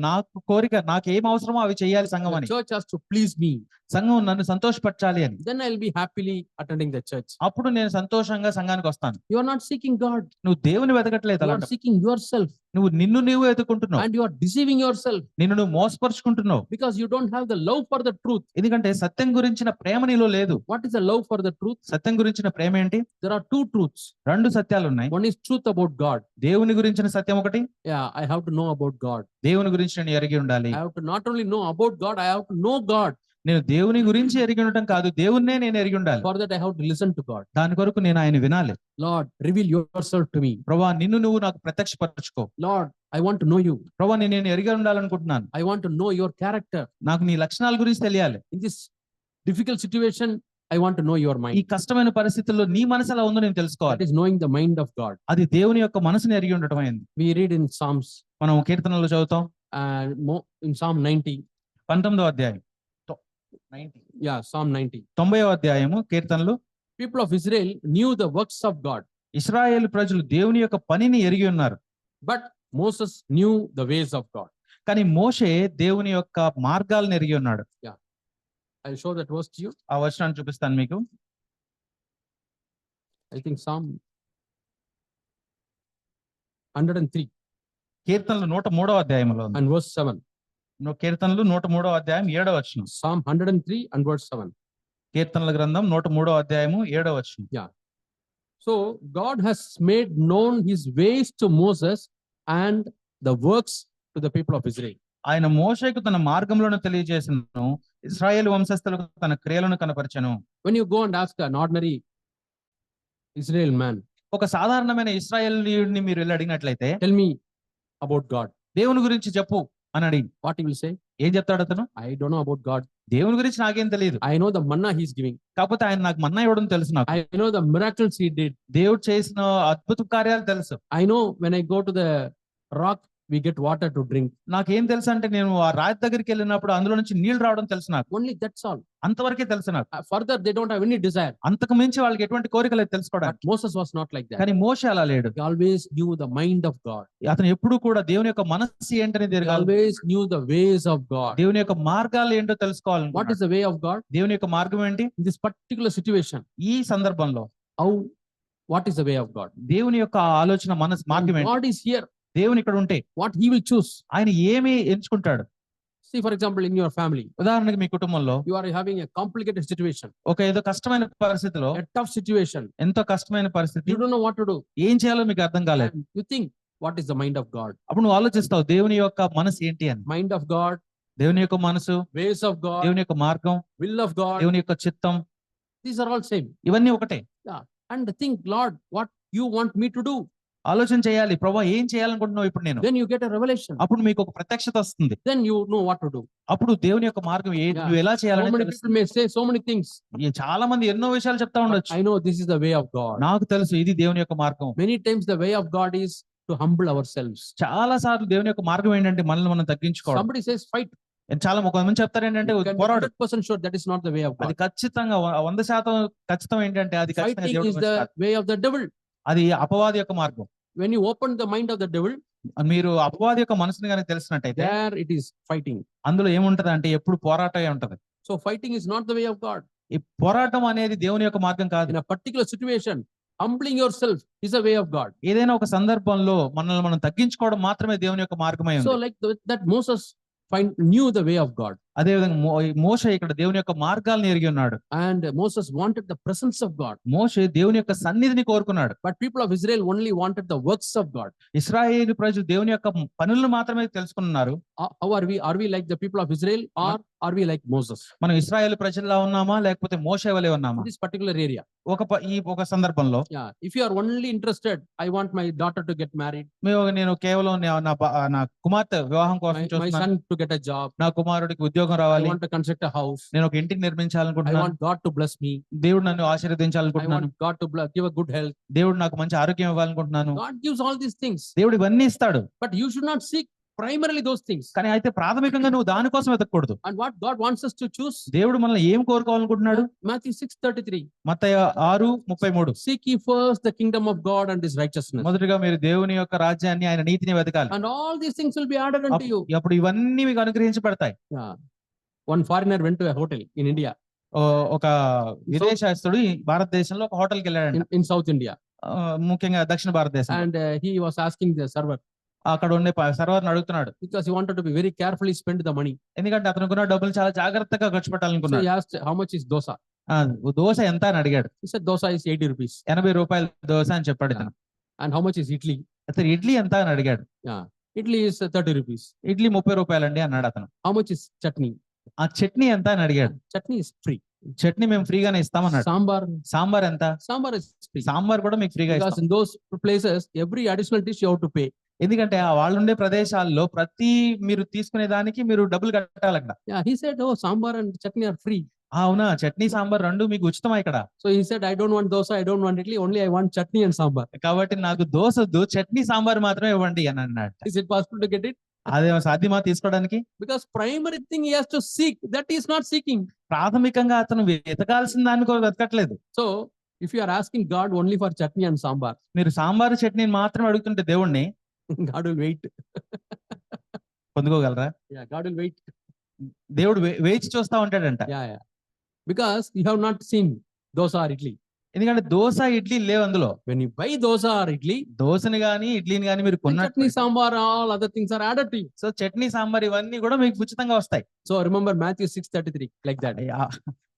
నాకు కోరిక నాకు ఏం అవసరమో అవి చేయాలి సంఘం The అని. church has to please me. సంఘం నన్ను సంతోషపరచాలి అని. Then I'll be happily attending the church. అప్పుడు నేను సంతోషంగా సంఘానికి వస్తాను. You are not seeking God. నువ్వు దేవుని వెతకట్లేదు. You are అలాంటి seeking yourself. నువ్వు నిన్ను నీవు ఎదుకుంటున్నావు. And you are deceiving yourself నిన్ను నువ్వు మోసపరుచుకుంటున్నావు. because you don't have the love for the truth. ఎందుకంటే సత్యం గురించిన ప్రేమ నీలో లేదు. What is the love for the truth? సత్యం గురించిన ప్రేమ ఏంటి? There are 2 truths. 2 సత్యాలు ఉన్నాయి. One is truth about God. దేవుని గురించిన సత్యం ఒకటి. Yeah, I have to know about God. దేవుని గురించి నేను ఎరిగి ఉండాలి. I have to not only know about God, I have to know God. నేను దేవుని గురించి ఎరిగి ఉండటం కాదు, దేవుణ్ణే నేను ఎరిగి ఉండాలి. For that I have to listen to God. దాని కొరకు నేను ఆయన వినాలి. Lord, reveal yourself to me. ప్రభువా నిన్ను నువ్వు నాకు ప్రత్యక్షపరచుకో. Lord, I want to know you. ప్రభా నేను ఎరిగి ఉండాలనుకుంటున్నాను. I want to know your character. నాకు నీ లక్షణాల గురించి తెలియాలి. In this difficult situation, I want to know your ఈ mind. కష్టమైన పరిస్థితుల్లో నీ మనసు ఎలా ఉందో నేను That తెలుసుకోవాలి. is knowing the mind of God. అది దేవుని యొక్క మనసుని ఎరిగి ఉండటం అయింది. We read in Psalms, మనం కీర్తనలో చదువుతాం in Psalm 90. 19వ అధ్యాయం. Yeah, Psalm 90. 90వ అధ్యాయము కీర్తనలు. People of Israel knew the works of God, ఇశ్రాయేలు ప్రజలు దేవుని యొక్క పనిని ఎరిగి ఉన్నారు. but Moses knew the ways of God. కానీ మోషే దేవుని యొక్క మార్గాలను ఎరిగి ఉన్నాడు. I'll show that verse to you. ఆ వచనాన్ని చూపిస్తాను మీకు. I think Psalm 103 కీర్తనలు 103వ అధ్యాయంలో ఉంది. and verse 7. కీర్తనలు 103వ అధ్యాయం 7వ వచనం. Psalm 103 and verse 7. కీర్తనల గ్రంథం 103వ అధ్యాయము 7వ వచనం. So God has made known his ways to Moses and the works to the people of Israel. ఆయన మోషేకు తన మార్గంలోను తెలియజేసను, ఇశ్రాయేలు వంశస్థులకు తన క్రియలను కనపరచెను. When you go and ask an ordinary Israel man, ఒక సాధారణమైన ఇశ్రాయేలీయుడిని మీరు వెళ్ళి అడిగినట్లయితే tell me about God, దేవుని గురించి చెప్పు అని అడిగి what he will say? ఏం చెప్తాడు అతను? I don't know about God. దేవుని గురించి నాకేం తెలియదు, I know the manna he's giving. కాకపోతే ఆయన నాకు మన్నా ఇవ్వడం తెలుసు, నాకు I know the miracles he did. దేవుడు చేసిన అద్భుత కార్యాలు తెలుసు. I know when I go to the rock, we get water to drink. నాకేం తెలుసు అంటే నేను ఆ రాతి దగ్గరికి వెళ్ళినప్పుడు అందులో నుంచి నీళ్లు రావడం తెలుసు నాకు. Only that's all. అంతవరకే తెలుసు నాకు. Further, they don't have any desire. అంతకు మించి వాళ్ళకి ఎటువంటి కోరికలు But తెలుసుకోవడానికి. Moses was not like that. కానీ మోషే అలా లేడు. He always knew the mind of God. అతను ఎప్పుడు కూడా దేవుని యొక్క మనస్సు ఏంటని He తిరగాలి, always knew the ways of God. దేవుని యొక్క మార్గాలు ఏంటో తెలుసుకోవాలి. What is the way of God? దేవుని యొక్క మార్గం ఏంటి? In this particular situation, ఈ సందర్భంలో what is the way of God? దేవుని యొక్క ఆలోచన మనసు మార్గం ఏంటి? God is here. దేవుని ఇక్కడ ఉంటే What he will choose. ఆయన ఏమి ఎంచుకుంటాడు? See, for example, in your family, ఉదాహరణకి మీ కుటుంబంలో you are having a complicated situation, ఒక ఏదో కష్టమైన పరిస్థితిలో, a tough situation. ఎంతో కష్టమైన పరిస్థితి, You don't know what to do. ఏం చేయాలో మీకు అర్థం కాలేదు. And you think, what is the mind of God? అప్పుడు నువ్వు ఆలోచిస్తావు దేవుని యొక్క మనసు ఏంటి అని. Mind of God, దేవుని యొక్క మనసు, ways of God, దేవుని యొక్క మార్గం, will of God. దేవుని యొక్క చిత్తం, These are all same. ఇవన్నీ ఒకటే. And think, Lord, what you want me to do? ఆలోచన చేయాలి, ప్రభా ఏం చేయాలనుకుంటున్నావు ఇప్పుడు నేను. Then you get a revelation. అప్పుడు మీకు ఒక ప్రత్యక్షత వస్తుంది. Then you know what to do. అప్పుడు దేవుని యొక్క మార్గం Yeah. నువ్వు ఎలా So చేయాలని many తెలుస్తుంది. people may say so many things. చాలా మంది ఎన్నో విషయాలు చెప్తా But ఉండొచ్చు. I know this is the way of God. నాకు తెలుసు ఇది దేవుని యొక్క మార్గం. Many times the way of God is to humble ourselves. చాలా సార్లు దేవుని యొక్క మార్గం ఏంటంటే మనల్ని మనం తగ్గించుకోవడం. Somebody says fight. చాలా కొంతమంది చెప్తారు ఏంటంటే You can be పోరాడు. 100% sure that is not the way of అది God. ఖచ్చితంగా 100% ఖచ్చితం ఏంటంటే అది ఖచ్చితంగా Fighting దేవుడి is గురించి the కాదు. way of the devil. అది అపవాది యొక్క మార్గం. When you open the mind of the devil, మీరు అపవాది యొక్క మనసుని కనుక తెలిసినట్టయితే there it is fighting. అందులో ఏముంటది అంటే ఎప్పుడు పోరాటమే ఉంటది. So fighting is not the way of God. ఈ పోరాటం అనేది దేవుని యొక్క మార్గం కాదు. In a particular situation, humbling yourself is a way of God. ఏదైనా ఒక సందర్భంలో మనల్ని మనం తగ్గించుకోవడం మాత్రమే దేవుని యొక్క మార్గమై So ఉంది. like that Moses knew the way of God. అదే విధంగా మోషే ఇక్కడ దేవుని యొక్క మార్గాలను ఎరిగి ఉన్నాడు. And Moses wanted the presence of God. మోషే దేవుని యొక్క సన్నిధిని కోరుకున్నాడు. But people of Israel only wanted the works of God. ఇశ్రాయేలు ప్రజలు దేవుని యొక్క పనులను మాత్రమే తెలుసుకున్నారు. How are we? Are we like the people of Israel or are we like Moses? మనం ఇశ్రాయేలు ప్రజల్లా ఉన్నామా లేకపోతే మోషే వలె ఉన్నామా? In this particular area. ఒక సందర్భంలో Yeah. If you are only interested, I want my daughter to get married, నేను కేవలం నా కుమార్తె వివాహం కోసం my చూస్తున్నాను, son to get a job, నా కుమారుడికి ఉద్యోగం I రావాలి, want to construct a house, నేను ఒక ఇంటిని I నిర్మించాలనుకుంటున్నాను, want God to bless me, దేవుడు నన్ను I ఆశీర్వదించాలనుకుంటున్నాను, want God to give a good health. దేవుడు నాకు మంచి ఆరోగ్యం ఇవ్వాలనుకుంటున్నాను. God gives all these things, దేవుడు ఇవన్నీ ఇస్తాడు. but you should not seek primarily those things. కానీ అయితే ప్రాథమికంగా నువ్వు దానికోసం వెతకూడదు. And what God wants us to choose? దేవుడు మనల్ని ఏం కోరుకోవాలనుకుంటున్నాడు? Matthew 6:33. Mattayi 6:33. Seek ye first the kingdom of God and his righteousness, మొదటిగా మీరు దేవుని యొక్క రాజ్యాన్ని ఆయన నీతిని వెతకాలి. and all these things will be added unto you. అప్పుడు ఇవన్నీ మీకు అనుగ్రహించబడతాయి. Yeah. One foreigner went to a hotel in India, ఒక విదేశస్తుడు ఈ భారతదేశంలో ఒక హోటల్కి వెళ్ళాడంట, in South India, ముఖ్యంగా దక్షిణ భారతదేశం. and he was asking the server, అక్కడ ఉండే సర్వర్ని అడుగుతున్నాడు, because he wanted to be very carefully spend the money. ఎందుకంటే అతనుకున్న డబ్బులు చాలా జాగ్రత్తగా ఖర్చు So పెట్టాలనుకున్నాడు. he asked, how much is dosa? Dosa ఎంత అని అడిగాడు. He said, dosa is 80 rupees. 80 రూపాయల దోశ అని చెప్పాడు ఇతను. And how much is idli? అతను ఇడ్లీ ఎంత అని అడిగాడు. Idli is 30 rupees. ఇడ్లీ 30 రూపాయలండి అన్నాడు అతను. How much is chutney? ఆ చట్నీ ఎంత అని అడిగాడు. Chutney is free. చట్నీ మేము ఫ్రీగానే ఇస్తామన్నాడు. సాంబార్ ఎంత? Sambar is free. సాంబార్ కూడా మీకు ఫ్రీగా Because ఇస్తాం. in those places, every additional dish you have to pay. ఎందుకంటే ఆ వాళ్ళు ఉండే ప్రదేశాల్లో ప్రతి మీరు తీసుకునే దానికి మీరు డబ్బులు కట్టాలి అక్కడ. Yeah, he said, oh, sambar and chutney are free. అవునా, చట్నీ సాంబార్ రెండు మీకు ఉచితమా ఇక్కడ. So he said, I don't want dosa, I don't want idli, only I want chutney and sambar. కాబట్టి నాకు దోశ వద్దు, చట్నీ సాంబార్ మాత్రమే ఇవ్వండి అని అన్నాడు. Is it possible to get it? అదే సాధ్యమా తీసుకోవడానికి? Because primary thing he has to seek, that he is not seeking. ప్రాథమికంగా అతను వెతకాల్సిన దాన్ని కూడా వెతకట్లేదు. So if you are asking God only for chutney and sambar, మీరు సాంబారు చట్నీని మాత్రమే అడుగుతుంటే దేవుణ్ణి God will wait. పొందుకోగలరా? Yeah, God will wait. దేవుడు వేచి చూస్తా ఉంటాడంట. Yeah. Because you have not seen dosa or idli. ఎందుకంటే దోశ ఇడ్లీ లేవు అందులో. When you buy dosa or idli, దోశని గాని ఇడ్లీని గాని మీరు then కొన్నట్టు chutney, sambar, all other things are added to you. So chutney sambar ఇవన్నీ కూడా మీకు ఉచితంగా వస్తాయి. So remember Matthew 6:33, like that.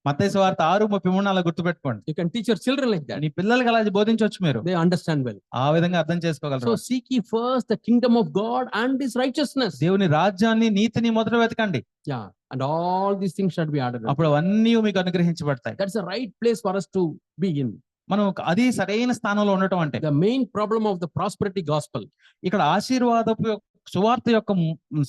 మత్తయి సువార్త 6:33 అలా గుర్తుపెట్టుకోండి. You can teach your children like that. నీ పిల్లలకి అలా బోధించవచ్చు మీరు. They understand well. ఆ విధంగా అర్థం చేసుకోగలరు. So seek ye first the kingdom of God and his righteousness. దేవుని రాజ్యాన్ని నీతిని మొదట వెతకండి. Yeah, and all these things shall be added. అప్పుడు అవన్నీ మీకు అనుగ్రహించబడతాయి. That's the right place for us to be in. మనం అది సరైన స్థానంలో ఉండటం అంటే. The main problem of the prosperity gospel, ఇక్కడ ఆశీర్వాదపు సువార్త యొక్క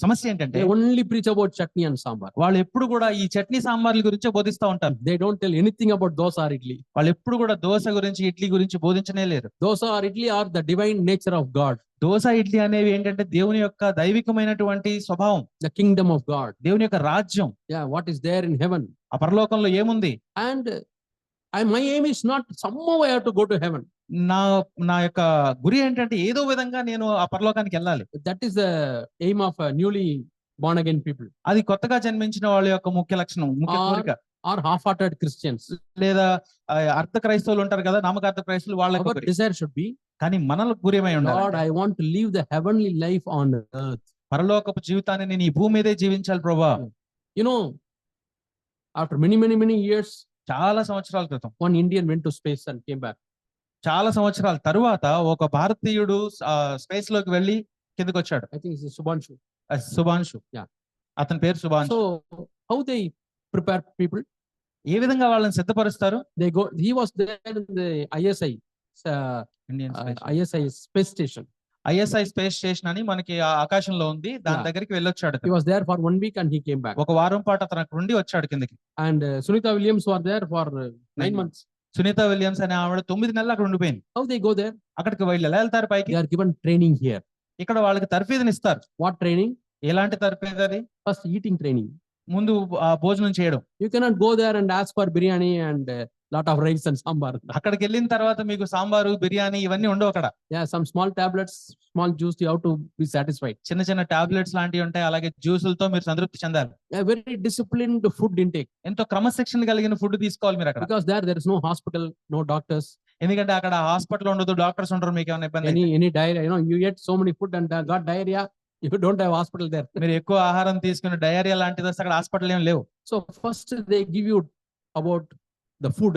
సమస్య ఏంటంటే they only preach about chutney and sambar. వాళ్ళు ఎప్పుడు కూడా ఈ చట్నీ సాంబార్ల గురించే బోధిస్తూ ఉంటారు. They don't tell anything about dosa or idli. వాళ్ళు ఎప్పుడు కూడా దోశ గురించి ఇడ్లీ గురించి బోధించనే లేరు. Dosa or idli are the divine nature of God, dosa idli అనేవి ఏంటంటే దేవుని యొక్క దైవికమైనటువంటి స్వభావం, the kingdom of God. దేవుని యొక్క రాజ్యం. Yeah, what is there in heaven. ఆ పరలోకంలో ఏముంది? And my aim is not somehow I have to go to heaven. నా యొక్క గురి ఏంటంటే ఏదో విధంగా నేను ఆ పరలోకానికి వెళ్ళాలి. That is the aim of newly born again people అది కొత్తగా జన్మించిన వాళ్ళ యొక్క ముఖ్య లక్షణం, ముఖ్య కోరిక. or half-hearted Christians. లేదా అర్థ క్రైస్తవులు ఉంటారు కదా, నామకార్థ క్రైస్తవులు వాళ్ళ Our desire should be, కానీ మనల గురి ఏమై Lord, ఉండాలి? I want to live the heavenly life on earth. పరలోకపు జీవితాన్ని నేను ఈ భూమి మీదే జీవించాలి ప్రభువా. You know, after many years, చాలా సంవత్సరాల క్రితం, one Indian went to space and came back. చాలా సంవత్సరాల తరువాత ఒక భారతీయుడు స్పేస్ లోకి వెళ్ళి కిందకి వచ్చాడు. I think it's Subhanshu. Shubhanshu. Yeah. అతని పేరు Shubhanshu. So how they prepare people? ఏ విధంగా వాళ్ళని సిద్ధపరుస్తారు? They go. He was there in the ISI, Indian ISI space station. ISI space station అని మనకి ఆకాశంలో ఉంది, దాని Yeah. దగ్గరికి వెళ్ళొచ్చాడు. He was there for 1 week and he came back. ఒక వారం పాటు అతను అక్కడ ఉండి వచ్చాడు కిందకి. And Sunita Williams were there for 9 months. Sunita Williams అనే ఆవిడ 9 నెలలు అక్కడ ఉండిపోయింది. How they go there? అక్కడికి వీళ్ళు ఎలా వెళ్తారు పైకి? They are given training here. ఇక్కడ వాళ్ళకి తర్ఫీదుని ఇస్తారు. What training? ఎలాంటి తర్ఫీదు అది? First eating training. ముందు భోజనం చేయడం. You cannot go there and ask for biryani and lot of rice and sambar. అక్కడికి వెళ్ళిన తర్వాత మీకు సాంబారు, బిర్యానీ ఇవన్నీ ఉండవు అక్కడ. Yeah, some small tablets, small juice, you have to be satisfied. చిన్న చిన్న టాబ్లెట్స్ లాంటివి ఉంటాయి, అలాగే జ్యూసులతో మీరు సంతృప్తి చెందాలి. A very disciplined food intake. ఎంతో క్రమశిక్షణ కలిగిన ఫుడ్ తీసుకోవాలి మీరు అక్కడ. Because there is no hospital, no doctors. ఎందుకంటే అక్కడ హాస్పిటల్ ఉండదు, డాక్టర్స్ ఉండరు. మీకు ఏమైనా ఇబ్బంది అయితే? Any diarrhea, you ate so many food and got diarrhea, you don't have hospital there. మీరు ఎక్కువ ఆహారం తీసుకుని డయేరియా లాంటిది వస్తే అక్కడ హాస్పిటల్ ఏం లేవు. So first they give you about the food.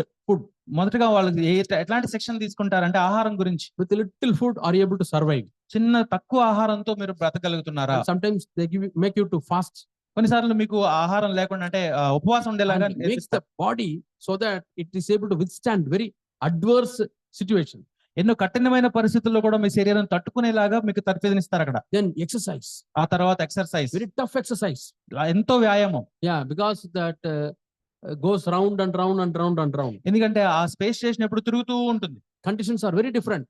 మొదటగా వాళ్ళకి ఎట్లాంటి శిక్షణ తీసుకుంటారంటే ఆహారం గురించి. With little food are you able to survive? చిన్న తక్కువ ఆహారంతో మీరు బ్రతకగలుగుతున్నారా? And sometimes they make you to fast. కొన్నిసార్లు మీకు ఆహారం లేకుండా అంటే ఉపవాసం ఉండేలాగా And it makes the body so that it is able to withstand very adverse situation. ఎన్నో కఠినమైన పరిస్థితుల్లో కూడా మీ శరీరం తట్టుకునేలాగా మీకు తర్ఫీదునిస్తారు అక్కడ. Then exercise. ఆ తర్వాత ఎక్సర్సైజ్, Very tough exercise. ఎంతో వ్యాయామం. Yeah, because that goes round and round and round and round. ఎందుకంటే ఆ స్పేస్ స్టేషన్ ఎప్పుడు తిరుగుతూ ఉంటుంది. Conditions are very different.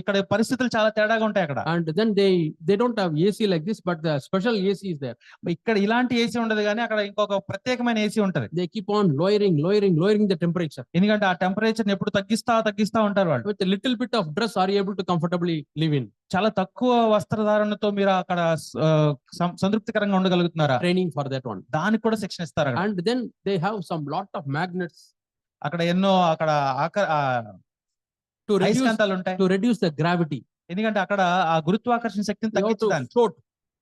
ఇక్కడ పరిస్థితులు చాలా తేడాగా ఉంటాయి అక్కడ. And then they don't have AC like this, but the special AC is there. ఇక్కడ ఇలాంటి ఏసీ ఉండదు కానీ అక్కడ ఇంకొక ప్రత్యేకమైన ఏసీ ఉంటది. They keep on lowering the temperature. ఎందుకంటే ఆ టెంపరేచర్ ఎప్పుడు తగ్గిస్తా ఉంటారు వాళ్ళు. With a little bit of dress are you able to comfortably live in? చాలా తక్కువ వస్త్రధారణతో మీరు అక్కడ సంతృప్తికరంగా ఉండగలుగుతున్నారా? Training for that one. దానికి కూడా శిక్షణ ఇస్తారు అక్కడ. And then they have some lot of magnets అక్కడ ఎన్నో to reduce అయస్కాంతాలు ఉంటాయి. the gravity. ఎందుకంటే అక్కడ ఆ గురుత్వాకర్షణ శక్తిని You have to తగ్గించడానికి. float.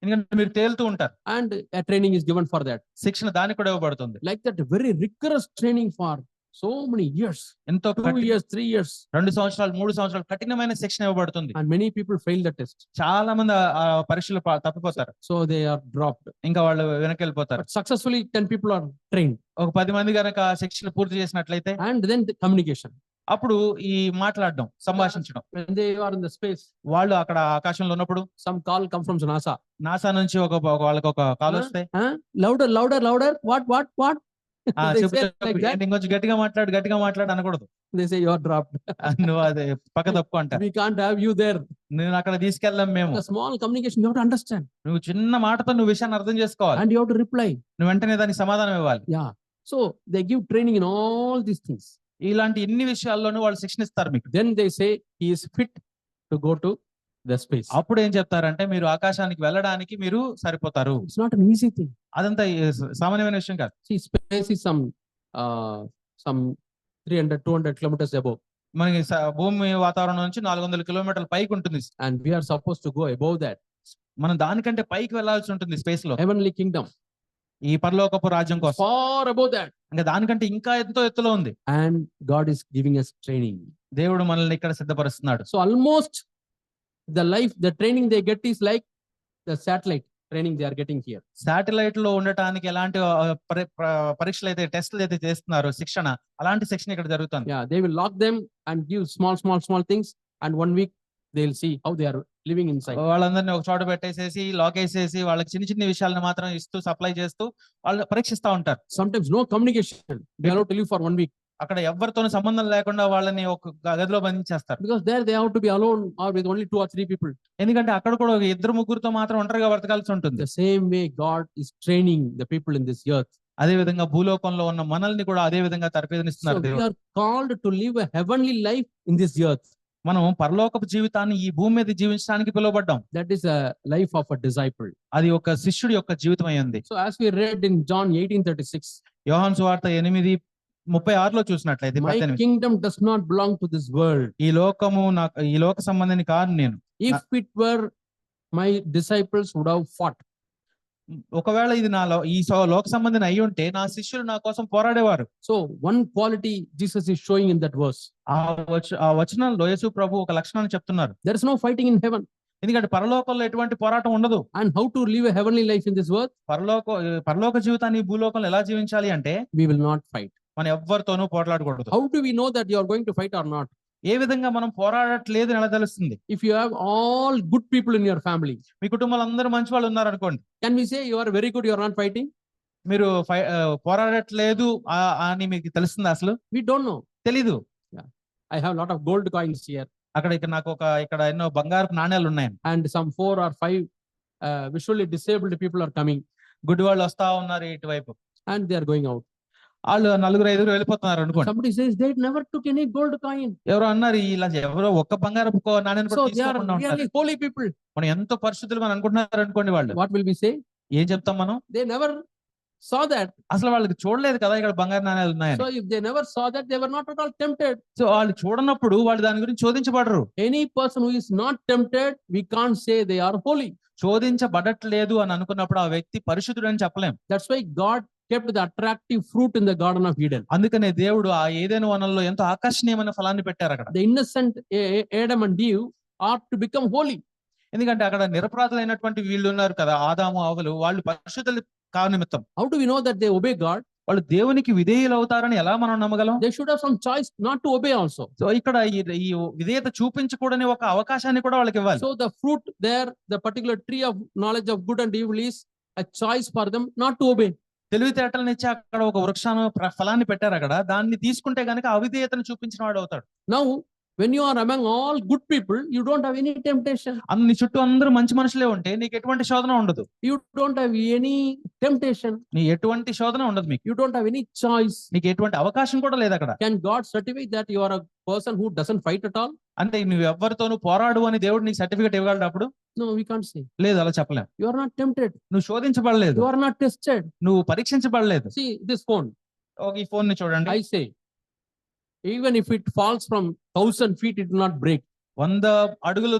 ఎందుకంటే మీరు తేలుతూ ఉంటారు. And a training is given for that. శిక్షణ దానికి కూడా ఇవ్వబడుతుంది. Like that, very rigorous training for so many years. ఎంతో 2 years, 3 years. 2 సంవత్సరాలు 3 సంవత్సరాలు కఠినమైన శిక్షణ ఇవ్వబడుతుంది. And many people fail the test. చాలా మంది ఆ పరీక్షలు తప్పిపోతారు. So they are dropped. ఇంకా వాళ్ళు వెనక్కి వెళ్ళిపోతారు. But successfully 10 people are trained. ఒక 10 మంది గనక శిక్షణ పూర్తి చేసినట్లయితే And then the communication. అప్పుడు ఈ మాట్లాడడం, సంభాషించడం. When they are in the space, వాళ్ళు అక్కడ ఆకాశంలో ఉన్నప్పుడు some call come from NASA. NASA నుంచి వాళ్ళకి ఒక కాల్ వస్తే Huh? Louder, louder, louder. What? They say like that. ఇంకొంచెం గట్టిగా మాట్లాడు అనకూడదు. They say you are dropped. నువ్వు అదే పక్క తప్పు అంట. We can't have you there. నేను అక్కడ తీసుకెళ్ళాం మేము. The small communication you have to understand నువ్వు చిన్న మాటతో నువ్వు విషయాన్ని అర్థం చేసుకోవాలి. and you have to reply. నువ్వు వెంటనే దానికి సమాధానం ఇవ్వాలి. Yeah. So they give training in all these things. ఇలాంటి ఇన్ని విషయాల్లోనూ వాళ్ళు శిక్షణ ఇస్తారు మీకు. Then they say he is fit to go to the space. అప్పుడు ఏం చెప్తారంటే మీరు ఆకాశానికి వెళ్ళడానికి మీరు సరిపోతారు. It's not an easy thing. అదంతా సామాన్యమైన విషయం కాదు. See, space is some 300-200 kilometers above, మనకి భూమి వాతావరణం నుంచి 400 కిలోమీటర్ల పైకి ఉంటుంది. and we are supposed to go above that. మనం దానికంటే పైకి వెళ్ళాల్సి ఉంటుంది స్పేస్ లో. Heavenly kingdom, ఈ పరలోకపు రాజ్యం కోసం. far above that. ఇంకా దానికంటే ఇంకా ఎంతో ఎత్తులో ఉంది. And God is giving us training. దేవుడు మనల్ని ఇక్కడ సిద్ధపరుస్తున్నాడు. So almost the training they get is like the satellite training they are getting here. Satellite లో ఉండటానికి ఎలాంటి పరీక్షలు అయితే టెస్ట్లు అయితే చేస్తున్నారో శిక్షణ, అలాంటి శిక్షణ ఇక్కడ జరుగుతుంది. Yeah, they will lock them and give small things, and 1 week they'll see how they are living inside. వాళ్ళందరినీ ఒక చోట పెట్టేసేసి లాక్ వేసేసి వాళ్ళకి చిన్న చిన్న విషయాలను మాత్రం ఇస్తూ సప్లై చేస్తూ వాళ్ళు పరీక్షిస్తా ఉంటారు. Sometimes no communication. They are allowed to live for 1 week. అక్కడ ఎవరితోనూ సంబంధం లేకుండా వాళ్ళని ఒక గదిలో బంధించేస్తారు. Because there they have to be alone or with only 2 or 3 people. ఎందుకంటే అక్కడ కూడా ఒక 2-3 మాత్రం ఒంటరిగా బ్రతకాల్సి ఉంటుంది. The same way God is training the people in this earth. అదే విధంగా భూలోకంలో ఉన్న మనల్ని కూడా అదే విధంగా So తరబేదనిస్తున్నారు we దేవుడు. are called to live a heavenly life in this earth. మనం పరలోకపు జీవితాన్ని ఈ భూమి మీద జీవించడానికి పిలువబడ్డాం. That is a life of a disciple. అది ఒక శిష్యుడి యొక్క జీవితం అయ్యింది. So as we read in John 18:36, యోహాను సువార్త 8:36 చూసినట్లయితే my 18. kingdom does not belong to this world. ఈ లోక సంబంధిని కాదు నేను. If it were, my disciples would have fought. ఒకవేళ ఇది ఈ లోక సంబంధిని అయి ఉంటే నా శిష్యులు నా కోసం పోరాడేవారు. So one quality Jesus is showing in that verse. ఆ వచనంలో యేసు ప్రభు ఒక లక్షణాన్ని చెప్తున్నారు. There is no fighting in heaven. ఎందుకంటే పరలోకంలో ఎటువంటి పోరాటం ఉండదు. And how to live a heavenly life in this earth? పరలోక జీవితాన్ని భూలోకంలో ఎలా జీవించాలి అంటే We will not fight. మనం ఎవ్వరితోనూ పోరాడకూడదు. How do we know that you are going to fight or not? ఏ విధంగా మనం పోరాడట్లేదు ఎలా తెలుస్తుంది? If you have all good people in your family, మీ కుటుంబంలో అందరూ మంచి వాళ్ళు ఉన్నారు అనుకోండి. can we say you are very good, you are not fighting? మీరు పోరాడట్లేదు అని మీకు తెలుస్తుందా? అసలు We don't know. తెలీదు. I have a lot of gold coins here ఇక్కడ నాకు ఇక్కడ ఎన్నో బంగారు నాణ్యాలు ఉన్నాయి. and some 4 or 5 visually disabled people are coming గుడ్డి వాళ్ళు వస్తా ఉన్నారు ఇటువైపు. and they are going out. వాళ్ళు 4-5 వెళ్ళిపోతున్నారు అనుకోండి. Somebody says they never took any gold coin. ఎవరో అన్నారు ఇలా ఎవరో ఒక్క బంగారపు నాణ్యాన్ని So కూడా they are తీసుకోకుండా ఉంటారు. really holy people. మనం ఎంతో పరిశుద్ధులు మనం అనుకుంటున్నారు అనుకోండి. వాళ్ళు What will we say? ఏం చెప్తాం మనం? They never saw that. అసలు వాళ్ళకి చూడలేదు కదా ఇక్కడ బంగారు నాణ్యాలు ఉన్నాయని. So if they never saw that, they were not at all tempted. So వాళ్ళు చూడనప్పుడు వాళ్ళు దాని గురించి శోధించబడరు. Any person who is not tempted, we can't say they are holy. శోధించబడట్లేదు అని అనుకున్నప్పుడు ఆ వ్యక్తి పరిశుద్ధుడు అని చెప్పలేం. That's why God kept the attractive fruit in the Garden of Eden. అందుకనే దేవుడు ఆ ఏదైనా వనంలో ఎంతో ఆకర్షణీయమైన ఫలాన్ని పెట్టారు అక్కడ. The innocent Adam and Eve are to become holy. ఎందుకంటే అక్కడ నిరపరాధులైనటువంటి వీళ్ళు ఉన్నారు కదా, ఆదాము అవ్వలు, వాళ్ళు పరిశుద్ధులు నిమిత్తం. How do we know that they obey God? వాళ్ళు దేవునికి విధేయులు అవుతారని ఎలా మనం నమ్మగలం? They should have some choice not to obey also. So ఇక్కడ ఈ విధేయత చూపించకూడని ఒక అవకాశాన్ని కూడా వాళ్ళకి ఇవ్వాలి. So the fruit there, the particular tree of knowledge of good and evil is a choice for them not to obey. తెలివితేటలను ఇచ్చి అక్కడ ఒక వృక్షాన్ని ఫలాన్ని పెట్టారు అక్కడ, దాన్ని తీసుకుంటే గనుక అవిధేయతను చూపించిన వాడు అవుతాడు. Now when you are among all good people, you don't have any temptation. నీ చుట్టూ అందరూ మంచి మనుషులే ఉంటే నీకు ఎటువంటి శోధన ఉండదు. You don't have any temptation. నీ ఎటువంటి శోధన ఉండదు మీకు. You don't have any choice. నీకు ఎటువంటి అవకాశం కూడా లేదు అక్కడ. Can God certify that you are a person who doesn't fight at all? అంటే నువ్వు ఎవరితోనూ పోరాడు అని దేవుడు నీకు సర్టిఫికేట్ ఇవ్వగలడు అప్పుడు? No, we can't say. లేదు, అలా చెప్పలేం. You are not tempted. నువ్వు శోధించబడలేదు. You are not tested. నువ్వు పరీక్షించబడలేదు. See this phone. ఈ ఫోన్ ని చూడండి. I say, even if it falls from 1,000 feet, it will not break. 100 అడుగులు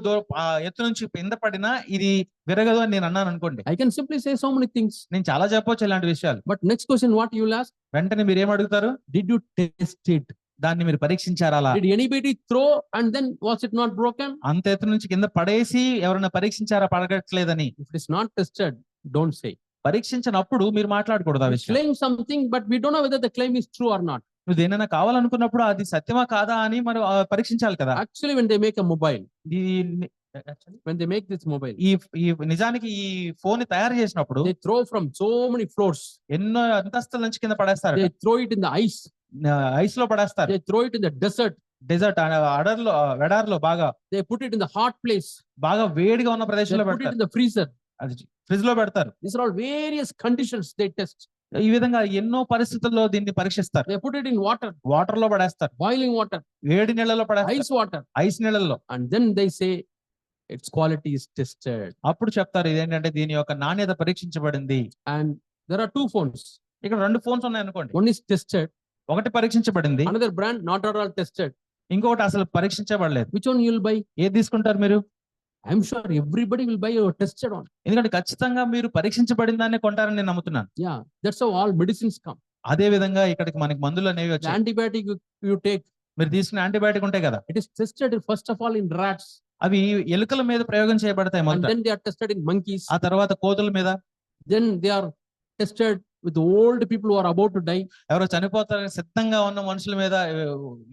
ఎత్తు నుంచి కింద పడినా ఇది విరగదు అని నేను అన్నాను అనుకోండి. I can simply say so many things. నేను చాలా చెప్పొచ్చు ఇలాంటి విషయాలు. But next question, what you will ask? వెంటనే మీరు ఏం అడుగుతారు? Did you test it? దాన్ని మీరు పరీక్షించారా? అలా Did anybody throw and then was it not broken? అంత ఎత్తు నుంచి కింద పడేసి ఎవరైనా పరీక్షించారా పడగట్లేదని? If it is not tested, don't say. పరీక్షించినప్పుడు మీరు మాట్లాడకూడదు ఆ We విషయం. claim something, but we don't know whether the claim is true or not. నువ్వు దేనైనా కావాలనుకున్నప్పుడు అది సత్యమా కాదా అని మనం పరీక్షించాలి కదా. Actually, when they make a mobile, ఈ when they make this mobile, ఈ ఈ నిజానికి ఈ ఫోన్ తయారు చేసినప్పుడు they throw from so many floors. ఎన్నో అంతస్తుల నుంచి కింద పడేస్తారు, They throw it in the ice. Ice లో పడేస్తారు, They throw it in the desert. Desert అడర్లో వెడార్లో బాగా They put it in the hot place. బాగా వేడిగా ఉన్న They ప్రదేశంలో put it పెడతారు, in the freezer. అది ఫ్రిడ్జ్ లో పెడతారు. These are all various conditions they test. ఈ విధంగా ఎన్నో పరిస్థితుల్లో దీన్ని పరీక్షిస్తారు. They put it in water, water లో పడేస్తారు, boiling water, వేడి నీళ్ళలో పడేస్తారు, ice water, ఐస్ నీళ్ళల్లో. and then they say its quality is tested. అప్పుడు చెప్తారు ఇదేంటంటే దీని యొక్క నాణ్యత పరీక్షించబడింది. And there are two phones. ఇక్కడ 2 ఫోన్స్ ఉన్నాయి అనుకోండి, One is tested, ఒకటి పరీక్షించబడింది, another brand not at all tested. ఇంకొకటి అసలు పరీక్షించబడలేదు. Which one you will buy? ఏది తీసుకుంటారు మీరు? I'm sure everybody will buy a tested one. ఎందుకంటే ఖచ్చితంగా మీరు పరీక్షించబడిన దాన్ని కొంటారని నేను నమ్ముతున్నాను. Yeah, that's how all medicines come. అదే విధంగా ఇక్కడికి మనకి మందులు అనేవి The వచ్చాయి. antibiotic you take, మీరు తీసుకునే యాంటీబయాటిక్ ఉంటాయి కదా, it is tested first of all in rats, అవి ఎలుకల మీద ప్రయోగం చేయబడతాయి and మొదట, then they are tested in monkeys. ఆ తర్వాత కోతుల మీద, Then they are tested with old people who are about to die. ఎవరో చనిపోతారని సిద్ధంగా ఉన్న మనుషుల మీద,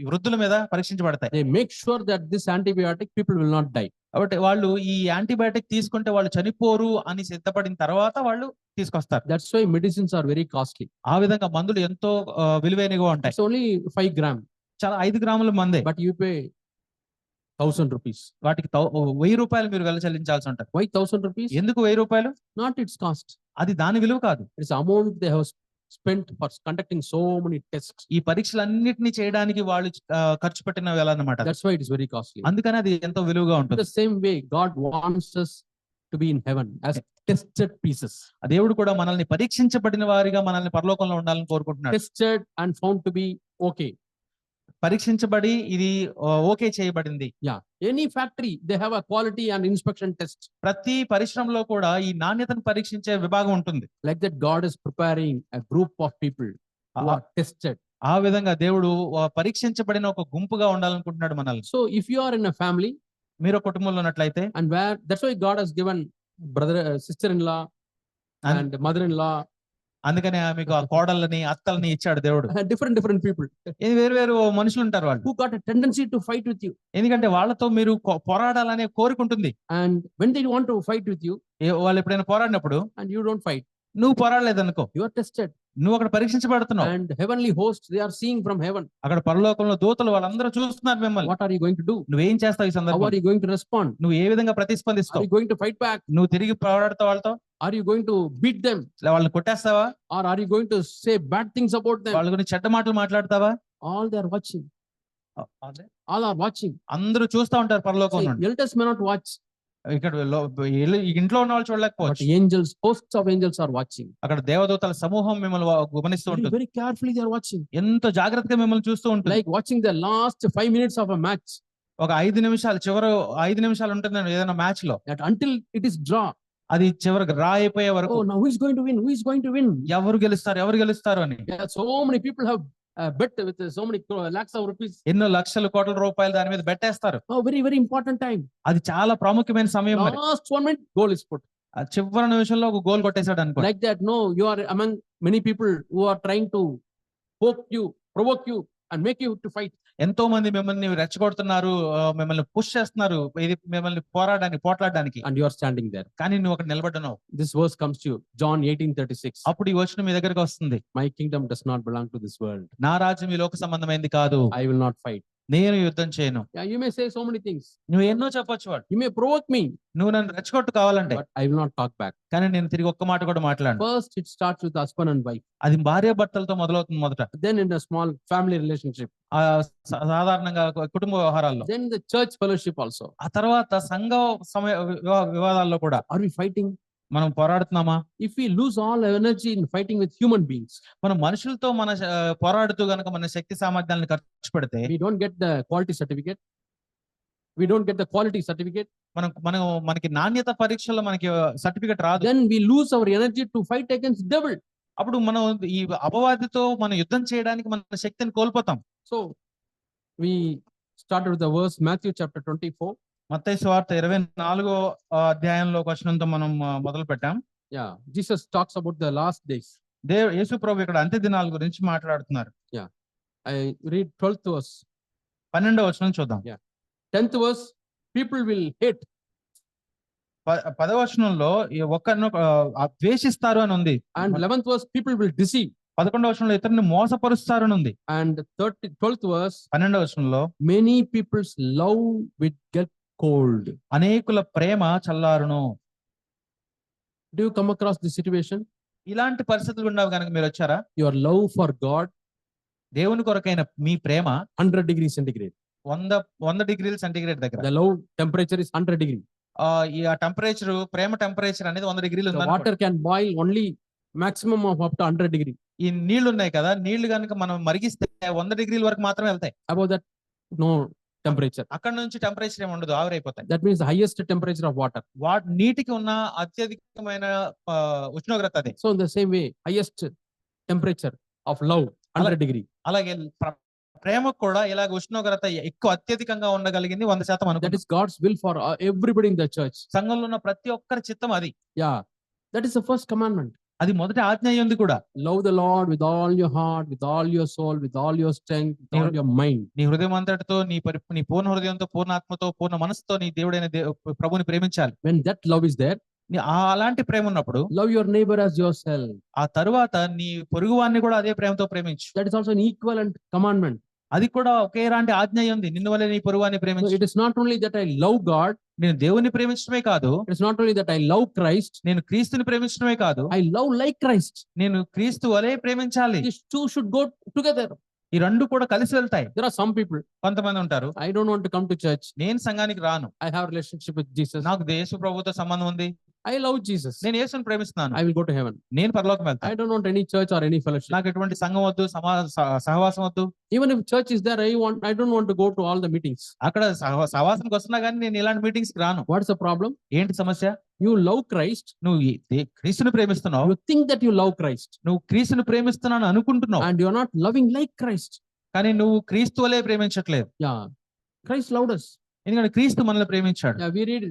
వృద్ధుల మీద పరీక్షించబడతాయి. They make sure that this antibiotic people will not die. కాబట్టి వాళ్ళు ఈ యాంటీబయాటిక్ తీసుకుంటే వాళ్ళు చనిపోరు అని సిద్ధపడిన తర్వాత వాళ్ళు తీసుకొస్తారు. That's why medicines are very costly. ఆ విధంగా మందులు ఎంతో విలువైనగా ఉంటాయి. It's only 5 grams, చాలా 5 గ్రాముల మందే, but you pay 1,000 rupees. వాటికి 1000 రూపాయలు మీరు వెల చెల్లించాల్సి ఉంటుంది. Why 1,000 rupees? ఎందుకు 1000 రూపాయలు? Not its cost. అది దాని విలువ కాదు, It's the amount they have spent for conducting so many tests. ఈ పరీక్షలన్నిటిని చేయడానికి వాళ్ళు ఖర్చు పెట్టిన వేల అన్నమాట. That's why it is very costly. అందుకని అది ఎంతో విలువగా In ఉంటుంది. the same way, God wants us to be in heaven as tested pieces. ఆ దేవుడు కూడా మనల్ని పరీక్షించబడిన వారిగా మనల్ని పరలోకంలో ఉండాలని కోరుకుంటున్నాడు. Tested and found to be okay. పరీక్షించబడి ఇది ఓకే చేయబడింది. Yeah. Any factory, they have a quality and inspection test. ప్రతి పరిశ్రమలో కూడా ఈ నాణ్యతను పరీక్షించే విభాగం ఉంటుంది. Like that, God is preparing a group of people who are tested. ఆ విధంగా దేవుడు పరీక్షించబడిన ఒక గుంపుగా ఉండాలనుకుంటున్నాడు మనల్ని. So if you are in a family, మీరు కుటుంబంలో ఉన్నట్లయితే, and where, that's why God has given brother, sister-in-law and mother-in-law, అందుకనే మీకు ఆ కోడళ్ళని అత్తల్ని ఇచ్చాడు దేవుడు. different people ఇది వేరు వేరు మనుషులు ఉంటారు వాళ్ళు, who got a tendency to fight with you. ఎందుకంటే వాళ్ళతో మీరు పోరాడాలనే కోరిక ఉంటుంది. And when they want to fight with you వాళ్ళు ఎప్పుడైనా పోరాడినప్పుడు and you don't fight, నువ్వు పోరాడలేదు అనుకో, you are tested. నువ్వు అక్కడ పరీక్షించబడుతున్నావు. And heavenly hosts, they are seeing from heaven. అక్కడ పరలోకంలో దూతలు వాళ్ళందరూ చూస్తున్నారు మిమ్మల్ని. What are you going to do? నువ్వేం చేస్తావు ఈ How సందర్భంలో? are you going to respond? నువ్వు ఏ విధంగా Are ప్రతిస్పందిస్తావు? you going to fight back? నువ్వు తిరిగి పోరాడతావు వాళ్ళతో? Are you going to beat them? వాళ్ళని కొట్టేస్తావా? Or are you going to say bad things about them? వాళ్ళ గురించి చెడ్డ మాటలు మాట్లాడతావా? All they are watching. All are watching. అందరూ చూస్తా ఉంటారు పరలోకం See, నుండి. elders may not watch, ఇక్కడ ఇంట్లో ఉన్న వాళ్ళు but చూడలేకపోవచ్చు. angels, hosts of angels are watching. అక్కడ దేవదూతల సమూహం మిమ్మల్ని గమనిస్తూ Very, ఉంటుంది. very carefully they are watching. ఎంతో జాగ్రత్తగా మిమ్మల్ని చూస్తూ ఉంటుంది. Like watching the last 5 minutes of a match. ఒక 5 నిమిషాలు, చివరి 5 నిమిషాలు ఉంటుంది ఏదైనా మ్యాచ్ లో, That until it is draw. అది చివరికి రా అయిపోయే వరకు Oh, now who is going to win? Who is going to win? ఎవరు గెలుస్తారు అని Yeah, so many people have bet with so many lakhs of rupees. ఎన్నో లక్షల కోట్ల రూపాయలు దాని మీద బెట్టేస్తారు. Oh, very, very important time. అది చాలా ప్రాముఖ్యమైన సమయం. మరి Last 1 minute, goal is put. ఆ చివరి నిమిషంలో ఒక గోల్ కొట్టేశాడు అనుకో. Like that, no, you are among many people who are trying to poke you, provoke you, and make you to fight. ఎంతో మంది మిమ్మల్ని రెచ్చగొడుతున్నారు, మిమ్మల్ని పుష్ చేస్తున్నారు, ఇది మిమ్మల్ని పోట్లాడడానికి, And you are standing there. కానీ నువ్వు అక్కడ నిలబడ్డావు. This verse comes to you, John 18:36. అప్పుడు ఈ వచనం మీ దగ్గరికి వస్తుంది. My kingdom does not belong to this world. నా రాజ్యం ఈ లోక సంబంధమైంది కాదు, I will not fight. నేను యుద్ధం చేయను. Yeah, you may say so many things. నువ్వు ఎన్నో చెప్పొచ్చు వాడు, You may provoke me, నువ్వు నన్ను రెచ్చగొట్టు కావాలంటే, but I will not talk back. కానీ నేను తిరిగి ఒక్క మాట కూడా మాట్లాడను. First, it starts with husband and wife. అది భార్య భర్తలతో మొదలవుతుంది మొదట, Then in a small family relationship. ఆ సాధారణంగా కుటుంబ వ్యవహారాల్లో, Then the church fellowship also. ఆ తర్వాత సంఘ వివాదాల్లో కూడా Are we fighting? మనం పోరాడుతున్నామా? If we lose all energy in fighting with human beings, మనం మనుషులతో పోరాడుతూ గనక మన శక్తి సామర్థ్యాలను ఖర్చు పెడితే, we don't get the quality certificate. We don't get the quality certificate. మనకి నాణ్యత పరీక్షలో మనకి సర్టిఫికెట్ రాదు. Then we lose our energy to fight against devil. అప్పుడు మనం ఈ అపవాదితో మనం యుద్ధం చేయడానికి మన శక్తిని కోల్పోతాం. So we started with the verse Matthew chapter 24. మత్తయి సువార్త 24వ అధ్యాయంలో వచనంతో మనం మొదలు పెట్టాం. Yeah, Jesus talks about the last days. యేసు ప్రభు ఇక్కడ అంత్య దినాల గురించి మాట్లాడుతున్నారు. I read 12th verse. 12వ వచనం చూద్దాం. 10th verse, people will hate. 10వ వచనంలో ఒకరిని ద్వేషిస్తారు అని ఉంది. And 11th verse, people will deceive. 11వ వచనంలో ఇతరుని మోసపరుస్తారు అని ఉంది. And 12th verse, 12వ వచనంలో many people's love will get cold. అనేకుల ప్రేమ చల్లారును. Do you come across this situation? ఇలాంటి పరిస్థితులు ఉండవు కనుక మీరు వచ్చారా? Your love for God, దేవుని కొరకైన మీ ప్రేమ 100 degrees centigrade. 100 డిగ్రీల సెంటిగ్రేడ్ దగ్గర. The love temperature is 100 degree. ఈ టెంపరేచర్, ప్రేమ టెంపరేచర్ అనేది 100 డిగ్రీలు The ఉంది. water can boil only maximum of up to 100 degree. ఈ నీళ్లు ఉన్నాయి కదా, నీళ్లు కనుక మనం మరిగిస్తే 100 డిగ్రీల వరకు మాత్రమే వెళ్తాయి. Above that, no temperature. అక్కడ నుంచి టెంపరేచర్ ఏమి ఉండదు, ఆవిరైపోతాయి. That means the highest temperature of water. నీటికి ఉన్న అత్యధికమైన ఉష్ణోగ్రత అదే. So in the same way, highest temperature of love, 100 degree. అలాగే ప్రేమకు కూడా ఇలాగ ఉష్ణోగ్రత ఎక్కువ అత్యధికంగా ఉండగలిగింది 100% That అనుకుంటా. is God's will for everybody in the church. సంఘంలో ఉన్న ప్రతి ఒక్కరి చిత్తం అది. Yeah, that is the first commandment. అది మొదటి ఆజ్ఞ అయి ఉంది కూడా. Love the Lord with all your heart, with all your soul, with all your strength, with all your mind. నీ హృదయం అంతటితో, నీ పూర్ణ హృదయంతో, పూర్ణ ఆత్మతో, పూర్ణ మనసుతో నీ దేవుడైన ప్రభుని ప్రేమించాలి. When that love is there, అలాంటి ప్రేమ ఉన్నప్పుడు love your neighbor as yourself. ఆ తరువాత నీ పొరుగువాన్ని కూడా అదే ప్రేమతో ప్రేమించు. That is also an equivalent commandment. అది కూడా ఒకేలాంటి ఆజ్ఞ అయి ఉంది. నిన్ను వలె నీ పొరుగువాన్ని So ప్రేమించు. it is not only that I love God, నేను దేవుని ప్రేమించడమే కాదు, it is not only that I love Christ, నేను క్రీస్తుని ప్రేమించడమే కాదు, I love like Christ. నేను క్రీస్తు వలె ప్రేమించాలి. These two should go together. ఈ రెండు కూడా కలిసి వెళ్తాయి. There are some people, కొంతమంది ఉంటారు, I don't want to come to church. నేను సంఘానికి రాను, I have relationship with Jesus. నాకు యేసు ప్రభువుతో సంబంధం ఉంది, I love Jesus. నేను యేసుని ప్రేమిస్తున్నాను, I will go to heaven. నేను పరలోకం I వెళ్తాను. don't want any church or any fellowship. నాకు ఎటువంటి సంఘం వద్దు, సహవాసం వద్దు. Even if church is there, I don't want to go to all the meetings. అక్కడ సహవాసానికి వస్తున్నా కానీ నేను ఇలాంటి మీటింగ్స్ కి రాను. What is the problem? ఏంటి సమస్య? You love Christ. నువ్వు క్రీస్తుని ప్రేమిస్తున్నావు, You think that you love Christ, నువ్వు క్రీస్తుని ప్రేమిస్తున్నాను అనుకుంటున్నావు, and you are not loving like Christ. కానీ నువ్వు క్రీస్తు వలె ప్రేమించట్లేదు. Yeah, Christ loved us. ఎందుకంటే క్రీస్తు మనల్ని ప్రేమించాడు. Yeah, we read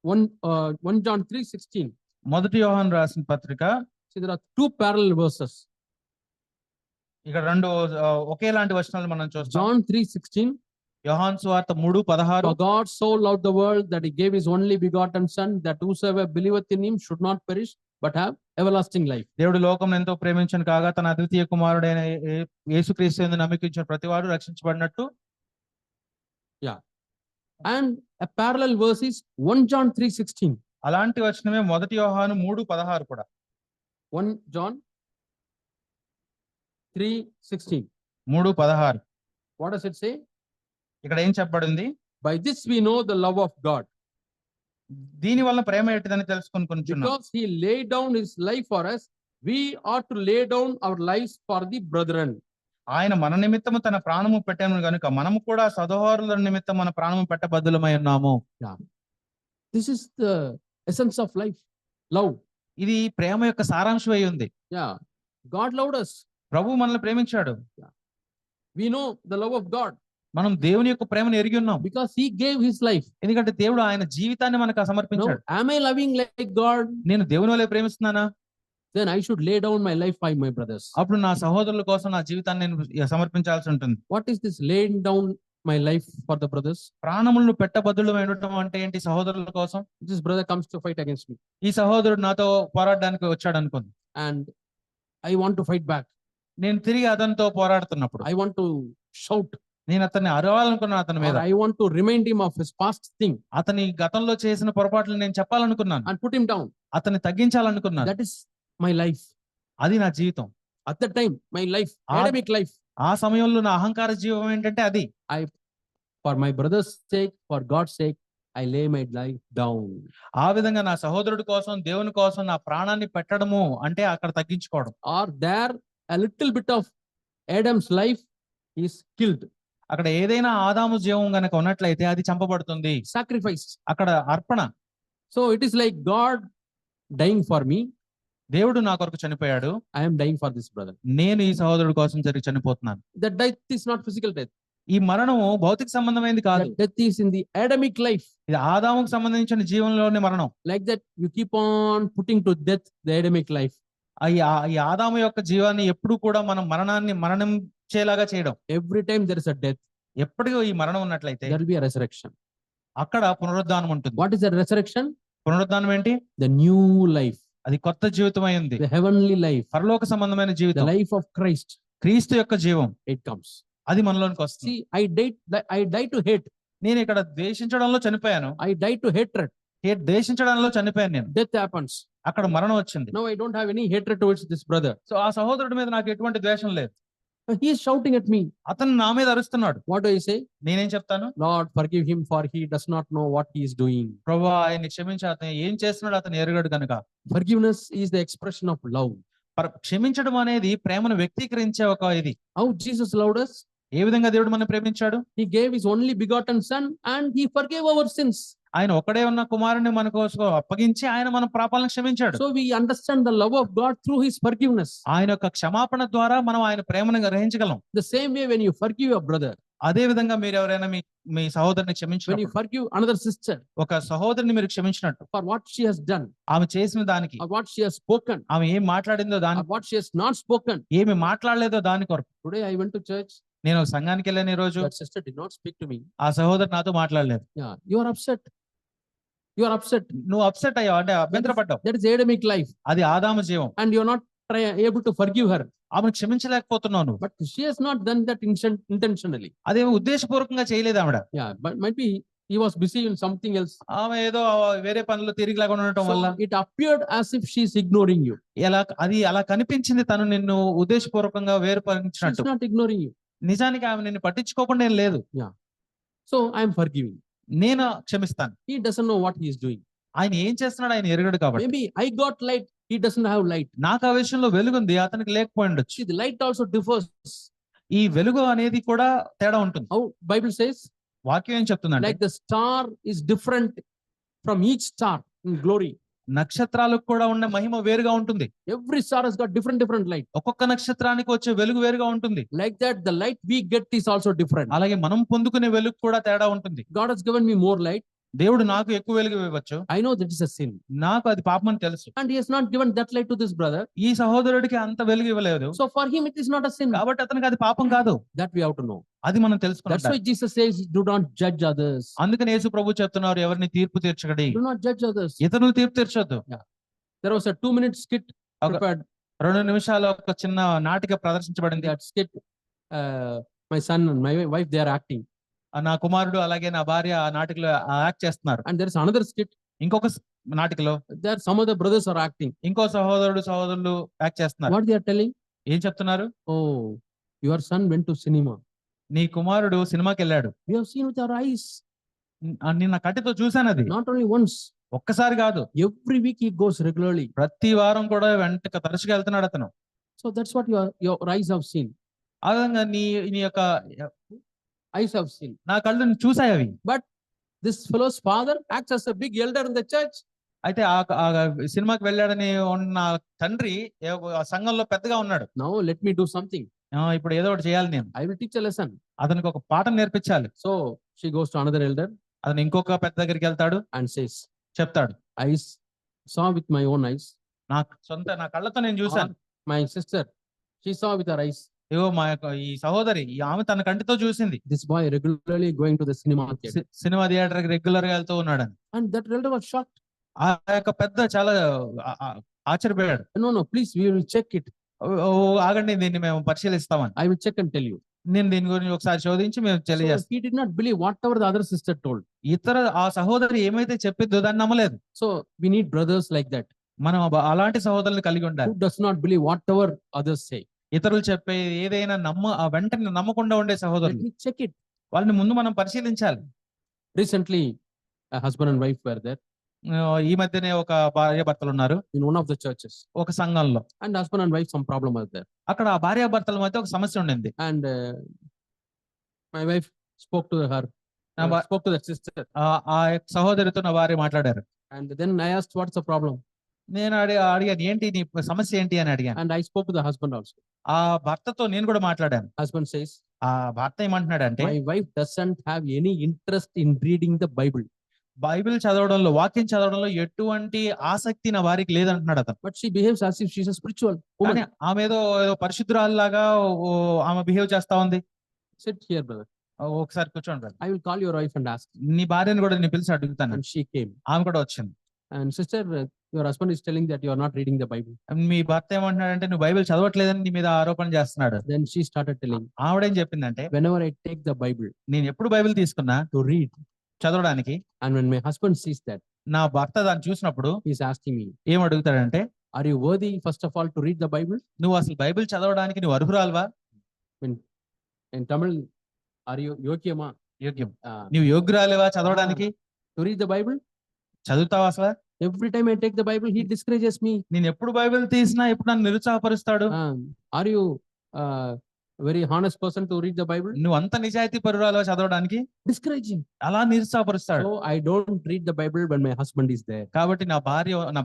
1 John 3:16. మొదటి యోహాను రాసిన పత్రిక. See, there are two parallel verses. ఇక్కడ రెండు ఒకేలాంటి వచనాలు మనం చూస్తాం. John 3:16. యోహాను సువార్త 3:16. For God so loved the world that he gave his only begotten son, that whosoever believeth in him should not perish but have everlasting life. దేవుడు లోకం ఎంతో ప్రేమించను కాగా తన అద్వితీయ కుమారుడైన యేసుక్రీస్తు యందు నమ్మకించిన ప్రతివాడు రక్షించబడినట్టు. And a parallel verse is 1 John 3:16. అలాంటి వచనమే మొదటి యోహాను 3:16 కూడా. 1 John 3:16. 3:16 What does it say? ఇక్కడ ఏం చెప్పబడింది? By this we know the love of God, దీని వల్ల ప్రేమ ఏంటిదని తెలుసుకొని కొంచున్నాం. because he laid down his life for us, we ought to lay down our lives for the brethren. ఆయన మన నిమిత్తము తన ప్రాణము పెట్టాను గనుక మనము కూడా సహోదరుల నిమిత్తం మన ప్రాణము పెట్టబద్దులమై ఉన్నాము. This is the essence of life, love. ఇది ప్రేమ యొక్క సారాంశం అయి ఉంది. Yeah, God loved us. ప్రభువు మనల్ని ప్రేమించాడు. We know the love of God మనం దేవుని యొక్క ప్రేమను ఎరిగి ఉన్నాం, because he gave his life. ఎందుకంటే దేవుడు ఆయన జీవితాన్ని మనకు Now, సమర్పించాడు. am I loving like God? నేను దేవుని వలె ప్రేమిస్తున్నానా? Then I should lay down my life by my brothers. అప్పుడు నా సహోదరుల కోసం నా జీవితాన్ని నేను సమర్పించాల్సి ఉంటుంది. What is this laying down my life for the brothers? ప్రాణములను పెట్టబద్దులు ఉండటం అంటే ఏంటి? సహోదరుల కోసం. This brother comes to fight against me, ఈ సహోదరుడు నాతో పోరాడడానికి వచ్చాడు అనుకోండి, and I want to fight back. నేను తిరిగి అతనితో పోరాడుతున్నప్పుడు I want to shout, నేను అతన్ని అరవాలనుకున్నాను, అతని or మీద I want to remind him of his past thing అతని గతంలో చేసిన పొరపాట్లు నేను చెప్పాలనుకున్నాను, and put him down. అతన్ని తగ్గించాలనుకున్నాను. That is my life. అది నా జీవితం. At that time, my life, academic life. ఆ సమయంలో నా అహంకార జీవం ఏంటంటే అది. For my brother's sake, for God's sake, I lay my life down. ఆ విధంగా నా సహోదరుడి కోసం, దేవుని కోసం నా ప్రాణాన్ని పెట్టడము అంటే అక్కడ తగ్గించుకోవడం. Or there a little bit of Adam's life is killed, అక్కడ ఏదైనా ఆదాము జీవం గనక ఉన్నట్లయితే అది చంపబడుతుంది, sacrificed. అక్కడ అర్పణ. So it is like God dying for me. దేవుడు నా కొరకు చనిపోయాడు, I am dying for this brother. నేను ఈ సహోదరుడి కోసం జరిగి చనిపోతున్నాను. That death is not physical death. ఈ మరణము భౌతిక సంబంధమైనది కాదు, That death is in the Adamic life. ఇది ఆదాముకు సంబంధించిన జీవంలోని మరణం. Like that, you keep on putting to death the Adamic life. ఈ ఆదాము యొక్క జీవాన్ని ఎప్పుడు కూడా మనం మరణం వచ్చేలాగా చేయడం. Every time there is a death, ఎప్పటికీ ఈ మరణం ఉన్నట్లయితే there will be a resurrection. అక్కడ పునరుద్ధానం ఉంటుంది. What is the resurrection? పునరుద్ధానం ఏంటి? The new life, అది కొత్త జీవితం అయి ఉంది. the heavenly life, పరలోక సంబంధమైన the జీవితం, life of Christ. క్రీస్తు యొక్క జీవం, It comes. అది మనలోనికి వస్తుంది. See, I die to hate. నేను ఇక్కడ ద్వేషించడంలో చనిపోయాను, I die to hatred. ద్వేషించడంలో చనిపోయాను నేను. Death happens. అక్కడ మరణం వచ్చింది. Now I don't have any hatred towards this brother. So ఆ సహోదరుడి మీద నాకు ఎటువంటి ద్వేషం లేదు. He is shouting at me. అతను నా మీద అరుస్తున్నాడు. What do I say? నేనేం చెప్తాను? Lord, forgive him, for he does not know what he is doing. ప్రభువా ఆయన్ని క్షమించి, అతను ఏం చేస్తున్నాడు అతను ఎరగడు కనుక. Forgiveness is the expression of love. క్షమించడం అనేది ప్రేమను వ్యక్తీకరించే ఒక ఇది. How Jesus loved us? ఏ విధంగా దేవుడు మనం ప్రేమించాడు? He gave his only begotten son and he forgave our sins. ఆయన ఒకడే ఉన్న కుమారుని మన కోసం అప్పగించి ఆయన మన పాపాలను క్షమించాడు. So we understand the love of God through his forgiveness. ఆయన యొక్క క్షమాపణ ద్వారా మనం ఆయన ప్రేమను గ్రహించగలం. The same way when you forgive your brother, అదే విధంగా మీరు ఎవరైనా మీ సహోదరుని when you క్షమించినప్పుడు, forgive another sister ఒక సహోదరుని మీరు క్షమించినట్టు, for what she has done, ఆమె చేసిన దానికి, or what she has spoken, ఆమె ఏం మాట్లాడిందో or దానికి, what she has not spoken. ఏమి మాట్లాడలేదో దాని కొరకు. Today I went to church. నేను ఒక సంఘానికి వెళ్ళాను ఈ రోజు, That sister did not speak to me. ఆ సహోదరు నాతో మాట్లాడలేదు. Yeah, you are upset. You are upset. నువ్వు అప్సెట్ అయ్యావు, అంటే అభ్యంతరపడ్డావు. That is Adamic life, అది ఆదాము జీవం. and you are not able to forgive her. ఆమెను క్షమించలేకపోతున్నావు నువ్వు. But she has not done that intentionally. అదేమో ఉద్దేశపూర్వకంగా చేయలేదు ఆవిడ. Yeah, but might be he was busy in something else. ఆమె ఏదో వేరే పనులు తిరిగి లేకుండా ఉండటం వల్ల So it appeared as if she is ignoring you. అది అలా కనిపించింది, తను నిన్ను ఉద్దేశపూర్వకంగా She is వేరుపరిచినట్టు. not ignoring you. నిజానికి ఆమె నిన్ను పట్టించుకోకుండా ఏం లేదు. So I am forgiving. నేను క్షమిస్తాను. He doesn't know what he is doing. ఆయన ఏం చేస్తున్నాడు ఆయన ఎరగడు కాబట్టి. Maybe I got light, he doesn't have light. నాకు ఆ విషయంలో వెలుగుంది, అతనికి లేకపోయి ఉండొచ్చు. See, the light also differs. ఈ వెలుగు అనేది కూడా తేడా ఉంటుంది. How Bible says, వాక్యం ఏం చెప్తుందంటే, like the star is different from each star in glory. నక్షత్రాలకు కూడా ఉన్న మహిమ వేరుగా ఉంటుంది. Every star has got different light. ఒక్కొక్క నక్షత్రానికి వచ్చే వెలుగు వేరుగా ఉంటుంది. Like that, the light we get is also different. అలాగే మనం పొందుకునే వెలుగు కూడా తేడా ఉంటుంది. God has given me more light. దేవుడు నాకు ఎక్కువ వెలుగు ఇవ్వచ్చు, I know that is a sin. నాకు అది పాపం అని తెలుసు. And he has not given that light to this brother. ఈ సహోదరుడికి అంత వెలుగు ఇవ్వలేదు, So for him it is not a sin. కాబట్టి అతనికి అది పాపం కాదు. That we have to know. అది మనం That's తెలుసుకున్నాం. why Jesus says, do not judge others. అందుకని యేసు ప్రభు చెప్తున్నారు, ఎవరిని తీర్పు తీర్చకడి, Do not judge others. ఇతరులు తీర్పు తీర్చొద్దు. There was a 2-minute skit Okay. prepared. 2 నిమిషాల ఒక చిన్న నాటిక ప్రదర్శించబడింది. That skit, my son and my wife, they are acting. నా కుమారుడు అలాగే నా భార్య ఆ నాటికలో యాక్ట్ చేస్తున్నారు. And there is another skit, ఇంకొక నాటికలో there some other brothers are acting. ఇంకో సహోదరులు యాక్ట్ చేస్తున్నారు. What they are telling? ఏం చెప్తున్నారు? Oh, your son went to cinema. నీ కుమారుడు సినిమాకి వెళ్ళాడు, We have seen with our eyes. నిన్న కంటితో చూశాను. అది Not only once. ఒక్కసారి కాదు, Every week he goes regularly. ప్రతి వారం కూడా వెంట తరచుగా వెళ్తున్నాడు అతను. So that's what your eyes have seen. ఆ విధంగా నీ యొక్క Eyes have seen. నా కళ్ళు చూసాయి అవి. This fellow's father acts as a big elder in the church. అయితే ఆ సినిమాకి వెళ్ళాడని ఉన్న తండ్రి ఆ సంఘంలో పెద్దగా ఉన్నాడు. Now let me do something. ఇప్పుడు ఏదో ఒకటి చేయాలి, నేను I will teach a lesson. అతనికి ఒక పాఠం నేర్పించాలి. So she goes to another elder అతను ఇంకొక పెద్ద దగ్గరికి వెళ్తాడు, and says, చెప్తాడు, I saw with my own eyes. నా కళ్ళతో నేను చూశాను. My sister, she saw with her eyes. ఇగో మా యొక్క ఈ సహోదరి, ఆమె తన కంటితో చూసింది, This boy regularly going to the cinema theater. Cinema theatre కి రెగ్యులర్ గా వెళ్తూ ఉన్నాడని. And that elder was shocked. ఆ యొక్క పెద్ద చాలా ఆశ్చర్యపోయాడు. No, please, we will check it. ఆగండి, దీన్ని మేము పరిశీలిస్తామని. I will check and tell you. నేను దీని గురించి ఒకసారి శోధించి మేము So తెలియజేస్తాం. he did not believe whatever the other sister told. ఆ సహోదరి ఏమైతే చెప్పిందో దాన్ని నమ్మలేదు. So we need brothers like that, మనం అలాంటి సహోదరులు కలిగి ఉండాలి. who does not believe whatever others say. ఇతరులు చెప్పే ఏదైనా వెంటనే నమ్మకుండా ఉండే Let సహోదరులు, me check it. వాళ్ళని ముందు మనం పరిశీలించాలి. Recently, a husband and wife were there ఈ మధ్యనే ఒక భార్య భర్తలు ఉన్నారు in one of the churches. ఒక సంఘంలో. And husband and wife, some problem was there. అక్కడ ఆ భార్య భర్తల మధ్య ఒక సమస్య ఉండింది. And my wife spoke to her, spoke to that sister. ఆ సహోదరితో నా భార్య మాట్లాడారు. And then I asked, what's the problem? నేను అడిగాను, ఏంటి నీ సమస్య ఏంటి అని అడిగాను. And I spoke to the husband also. ఆ భర్తతో నేను కూడా మాట్లాడాను. Husband says, ఆ భర్త ఏమంటున్నాడంటే, my wife doesn't have any interest in reading the Bible. Bible చదవడంలో, వాక్యం చదవడంలో ఎటువంటి ఆసక్తి నా భార్యకి లేదంటున్నాడు అతను. But she behaves as if she's a spiritual woman. కానీ ఆమె ఏదో పరిశుద్ధురాల్లాగా ఆమె బిహేవ్ చేస్తా ఉంది. Sit here, brother. ఒకసారి కూర్చోండి brother. I will call your wife and ask. నీ భార్యను కూడా నేను పిలిచి అడుగుతాను. And she came. ఆమె కూడా వచ్చింది. And sister, your husband is telling that you are not reading the Bible. మీ భర్త ఏమంటున్నాడంటే నువ్వు బైబిల్ చదవట్లేదని నీ మీద ఆరోపణ చేస్తున్నాడు. Then she started telling, ఆవిడేం చెప్పిందంటే, whenever I take the Bible నేను ఎప్పుడు బైబిల్ తీసుకున్నా to read, చదవడానికి, and when my husband sees that, నా భర్త దాన్ని చూసినప్పుడు he's asking me, ఏం అడుగుతాడంటే, are you worthy first of all to read the Bible? నువ్వు అసలు బైబిల్ చదవడానికి నువ్వు అర్హురాల్వా? In Tamil, are you yogyama యోగ్యం, నువ్వు యోగ్యురాలేవా చదవడానికి? to read the Bible? చదువుతావా అసలు? Every time I take the Bible, he discourages me. నేను ఎప్పుడు బైబిల్ తీసినా ఎప్పుడు నన్ను నిరుత్సాహపరుస్తాడు. Are you very honest person to read the Bible? నువ్వు అంత నిజాయితీ పరురాలువా చదవడానికి? Discouraging. అలా నిరుత్సాహపరుస్తాడు. So I don't read the Bible when my husband is there. కాబట్టి నా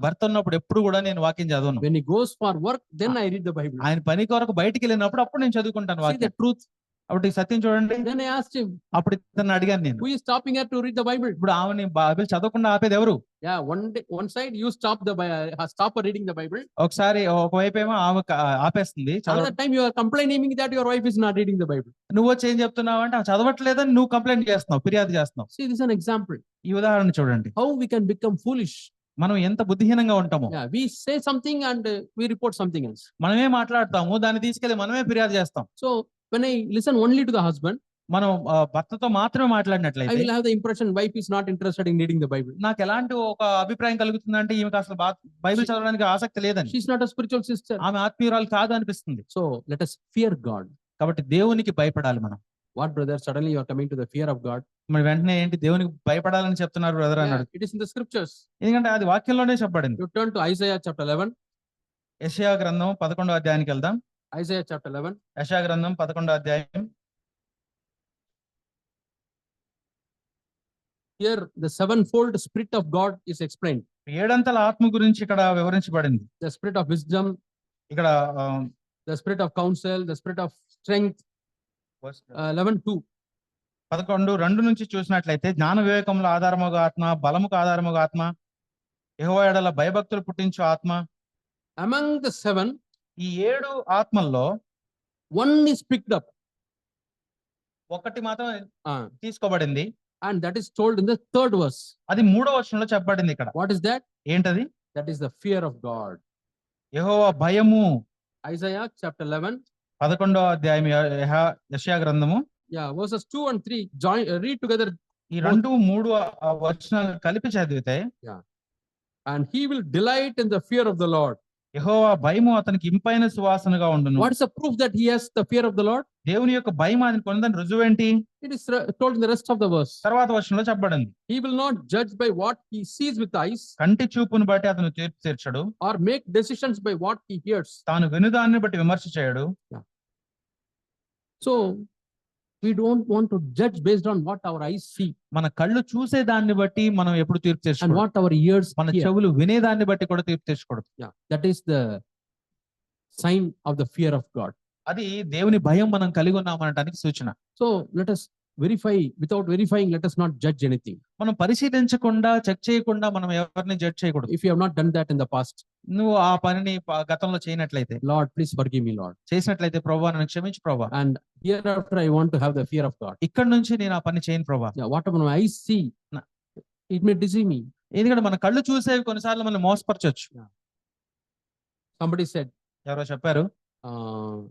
భర్త ఉన్నప్పుడు ఎప్పుడు కూడా నేను వాక్యం చదవను. When he goes for work, then I read the Bible. ఆయన పని కొరకు బయటికి వెళ్ళినప్పుడు అప్పుడు నేను చదువుకుంటాను See the వాక్యం. truth. కాబట్టి సత్యం చూడండి. Then I asked him, అప్పుడు ఇతన్ని అడిగాను నేను, who is stopping her to read the Bible? ఇప్పుడు ఆమెని బైబిల్ చదవకుండా ఆపేది ఎవరు? Yeah, one side you stop her reading the Bible. ఒకసారి ఒకవైపు ఏమో ఆమె ఆపేస్తుంది చదవడం. Another time you are complaining that your wife is not reading the Bible. నువ్వు వచ్చి ఏం చెప్తున్నావు అంటే ఆమె చదవట్లేదని నువ్వు కంప్లైంట్ చేస్తున్నావు, ఫిర్యాదు చేస్తున్నావు. See, this is an example. ఈ ఉదాహరణ చూడండి, How we can become foolish. మనం ఎంత బుద్ధిహీనంగా ఉంటామో. Yeah, we say something and we report something else. మనమే మాట్లాడతాము, దాన్ని తీసుకెళ్లి మనమే ఫిర్యాదు చేస్తాం. So when I listen only to the husband, మనం భర్తతో మాత్రమే I మాట్లాడినట్లయితే will have the impression wife is not interested in reading the Bible. నాకు ఎలాంటి ఒక అభిప్రాయం కలుగుతుందంటే ఈమెకి అసలు బైబిల్ చదవడానికి ఆసక్తి లేదని, She's not a spiritual sister. ఆమె ఆత్మీయురాలు కాదు అనిపిస్తుంది. So let us fear God. కాబట్టి దేవునికి భయపడాలి మనం. What, brother? Suddenly you are coming to the fear of God. మరి వెంటనే ఏంటి దేవునికి భయపడాలని చెప్తున్నారు బ్రదర్ Yeah, అన్నాడు. it is in the scriptures. ఎందుకంటే అది వాక్యంలోనే చెప్పబడింది. You turn to Isaiah chapter 11. యెషయా గ్రంథం 11వ అధ్యాయానికి వెళ్దాం. Isaiah chapter 11. యెషయా గ్రంథం 11వ అధ్యాయం. Here the sevenfold spirit of God is explained. ఏడంతల ఆత్మ గురించి ఇక్కడ వివరించబడింది. The spirit of wisdom, ఇక్కడ the spirit of counsel, the spirit of strength. 11:2. 11:2 నుంచి చూసినట్లయితే జ్ఞాన వివేకముల ఆధారముగా ఆత్మ, బలముకు ఆధారముగా ఆత్మ, యెహోవా యెడల భయభక్తులు పుట్టించు ఆత్మ. Among the seven, ఈ 7 ఆత్మల్లో one is picked up. ఒకటి మాత్రం Uh, తీసుకోబడింది. and that is told in the 3rd verse. అది 3వ వచనంలో చెప్పబడింది ఇక్కడ. What is that? ఏంటది? That is the fear of God. యెహోవా భయము. Isaiah chapter 11. 11వ అధ్యాయం యెషయా గ్రంథము. Yeah, verses 2 and 3. Read together. ఈ 2, 3 వచనాలు కలిపి చదివితే, And he will delight in the fear of the Lord. యెహోవా భయము అతనికి ఇంపైన సువాసనగా ఉండును. What is the proof that he has the fear of the Lord? దేవుని యొక్క భయం ఆయన పొందని రుజువేంటి? It is told in the rest of the verse. తర్వాత వచనంలో చెప్పబడింది. He will not judge by what he sees with eyes, కంటి చూపును బట్టి అతను తీర్పు తీర్చడు, or make decisions by what he hears. తాను వినుదాన్ని బట్టి విమర్శ చేయడు. So we don't want to judge based on what our eyes see మన కళ్ళు చూసే దాన్ని బట్టి మనం ఎప్పుడు తీర్పు and తీర్చకూడదు. what our ears మన hear. చెవులు వినేదాన్ని బట్టి కూడా తీర్పు తీర్చకూడదు. Yeah, that is the sign of the fear of God. అది దేవుని భయం మనం కలిగి ఉన్నామనడానికి సూచన. So let us verify. Without verifying, let us not judge anything. మనం పరిశీలించకుండా, చెక్ చేయకుండా మనం ఎవరిని జడ్జ్ చేయకూడదు. If you have not done that in the past, నువ్వు ఆ పనిని గతంలో చేయనట్లయితే, Lord, please forgive me, Lord. చేసినట్లయితే ప్రభువా నన్ను క్షమించు ప్రభువా, And hereafter I want to have the fear of God. ఇక్కడ నుంచి నేను ఆ పని చేయను ప్రభువా. Yeah, whatever my eyes see, it may deceive me. ఎందుకంటే మన కళ్ళు చూసేవి కొన్నిసార్లు మనం మోసపరచొచ్చు. Somebody said, ఎవరో చెప్పారు,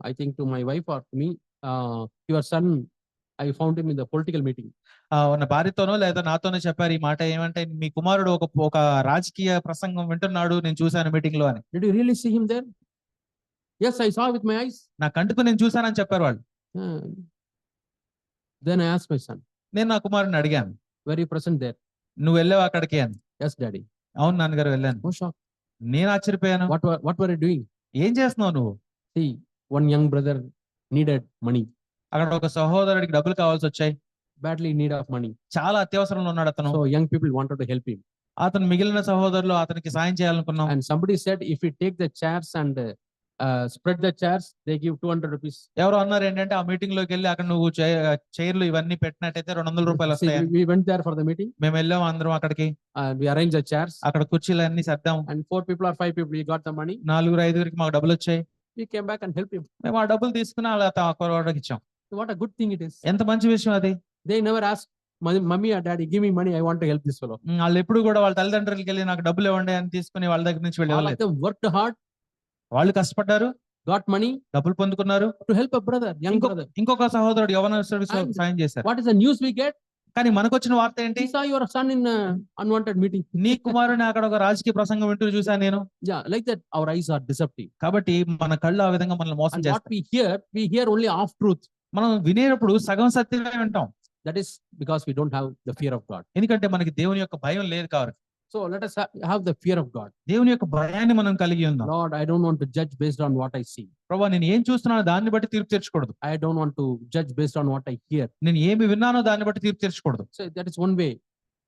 I think to my wife or to me, your son, I found him in the political meeting. నా భార్యతోనో లేదా నాతోనో చెప్పారు ఈ మాట. ఏమంటే మీ కుమారుడు ఒక రాజకీయ ప్రసంగం వింటున్నాడు, నేను చూశాను మీటింగ్ లో అని. Did you really see him there? Yes, I saw with my eyes. నా కంటితో నేను చూశానని చెప్పారు వాళ్ళు. Then I asked my son, నేను నా కుమారుడిని అడిగాను, were you present there? నువ్వు వెళ్ళావు అక్కడికి అని. Yes, daddy. అవును నాన్నగారు వెళ్ళాను. Oh, shock. నేను ఆశ్చర్యపోయాను. What were you doing? ఏం చేస్తున్నావు నువ్వు? See, one young brother needed money, అక్కడ ఒక సహోదరుడికి డబ్బులు కావాల్సి వచ్చాయి, badly in need of money. చాలా అత్యవసరంలో ఉన్నాడు అతను. So young people wanted to help him. అతను మిగిలిన సహోదరులు అతనికి సాయం చేయాలనుకున్నాం. And somebody said, if we take the chairs and spread the chairs, they give 200 rupees. ఎవరో అన్నారు ఏంటంటే ఆ మీటింగ్ లోకి వెళ్ళి అక్కడ నువ్వు చైర్లు ఇవన్నీ పెట్టినట్టయితే 200 రూపాయలు See, వస్తాయి. we went there for the meeting మేము వెళ్ళాం అందరం అక్కడికి, and we arranged the chairs అక్కడ కుర్చీలు అన్ని సర్దాం. and 4 people or 5 people, we got the money. 4-5 మాకు డబ్బులు వచ్చాయి. We came back and helped him. మేము ఆ డబ్బులు తీసుకుని అలా కుర్రవాడికి ఇచ్చాం. What a good thing it is. ఎంత మంచి విషయం అది. They never ask, mummy or daddy, give me money, I want to help this fellow. వాళ్ళు ఎప్పుడు కూడా వాళ్ళ తల్లిదండ్రులకి వెళ్ళి నాకు డబ్బులు ఇవ్వండి అని తీసుకుని వాళ్ళ దగ్గర నుంచి All of వెళ్ళలేదు. them worked hard, వాళ్ళు కష్టపడ్డారు, got money డబ్బులు పొందుకున్నారు. to help a brother, young brother. ఇంకొక సహోదరుడు యవనస్తుడికి And సాయం చేశారు. What is the news we get? కానీ మనకొచ్చిన వార్త ఏంటి? We saw your son in unwanted meeting. నీ కుమారుని అక్కడ ఒక రాజకీయ ప్రసంగం వింటూ చూశాను నేను. Yeah, like that, our eyes are deceptive. కాబట్టి మన కళ్ళు ఆ విధంగా మనల్ని మోసం And what చేస్తాయి. we hear only half truth. మనం వినేటప్పుడు సగం సత్యమే వింటాం. That is because we don't have the fear of God. ఎందుకంటే మనకి దేవుని యొక్క భయం లేదు కాబట్టి. So let us have the fear of God. దేవుని యొక్క భయాన్ని మనం కలిగి ఉందాం. Lord, I don't want to judge based on what I see. ప్రభువా నేను ఏం చూస్తున్నానో దాన్ని బట్టి తీర్పు తీర్చకూడదు. I don't want to judge based on what I hear. నేను ఏమి విన్నానో దాన్ని బట్టి తీర్పు తీర్చకూడదు. So that is one way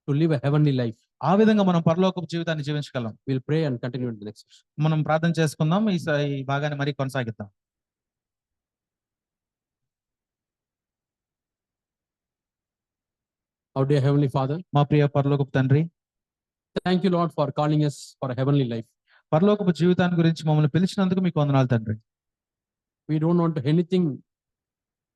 to live a heavenly life. ఆ విధంగా మనం పరలోకపు జీవితాన్ని జీవించగలం. We'll pray and continue in the next session. మనం ప్రార్థన చేసుకుందాం. ఈ భాగాన్ని మరీ కొనసాగిద్దాం. Our dear Heavenly Father, మా ప్రియ పరలోకపు తండ్రి, thank you, Lord, for calling us for a heavenly life. పరలోకపు జీవితాన్ని గురించి మమ్మల్ని పిలిచినందుకు మీకు వందనాలు తండ్రి. We don't want anything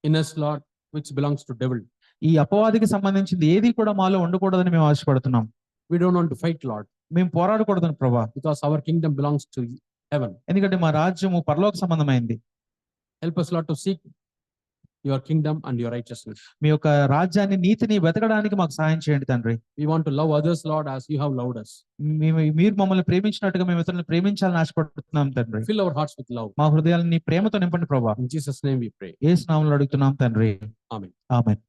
in us, Lord, which belongs to devil. ఈ అపవాదికి సంబంధించింది ఏది కూడా మాలో ఉండకూడదని మేము ఆశపడుతున్నాం. We don't want to fight, Lord, మేము పోరాడకూడదని ప్రభా, because our kingdom belongs to heaven. ఎందుకంటే మా రాజ్యము పరలోక సంబంధమైంది. Help us, Lord, to seek your kingdom and your righteousness. మీ యొక్క రాజ్యాన్ని నీతిని వెతకడానికి మాకు సహాయం చేయండి తండ్రి. We want to love others, Lord, as you have loved us. మీరు మమ్మల్ని ప్రేమించినట్టుగా మేము ఇతరులను ప్రేమించాలని ఆశపడుతున్నాం తండ్రి. Fill our hearts with love. మా హృదయాలను నీ ప్రేమతో నింపండి ప్రభా. In Jesus' name we pray. యేసు నామములో అడుగుతున్నాం తండ్రి. Amen. ఆమేన్.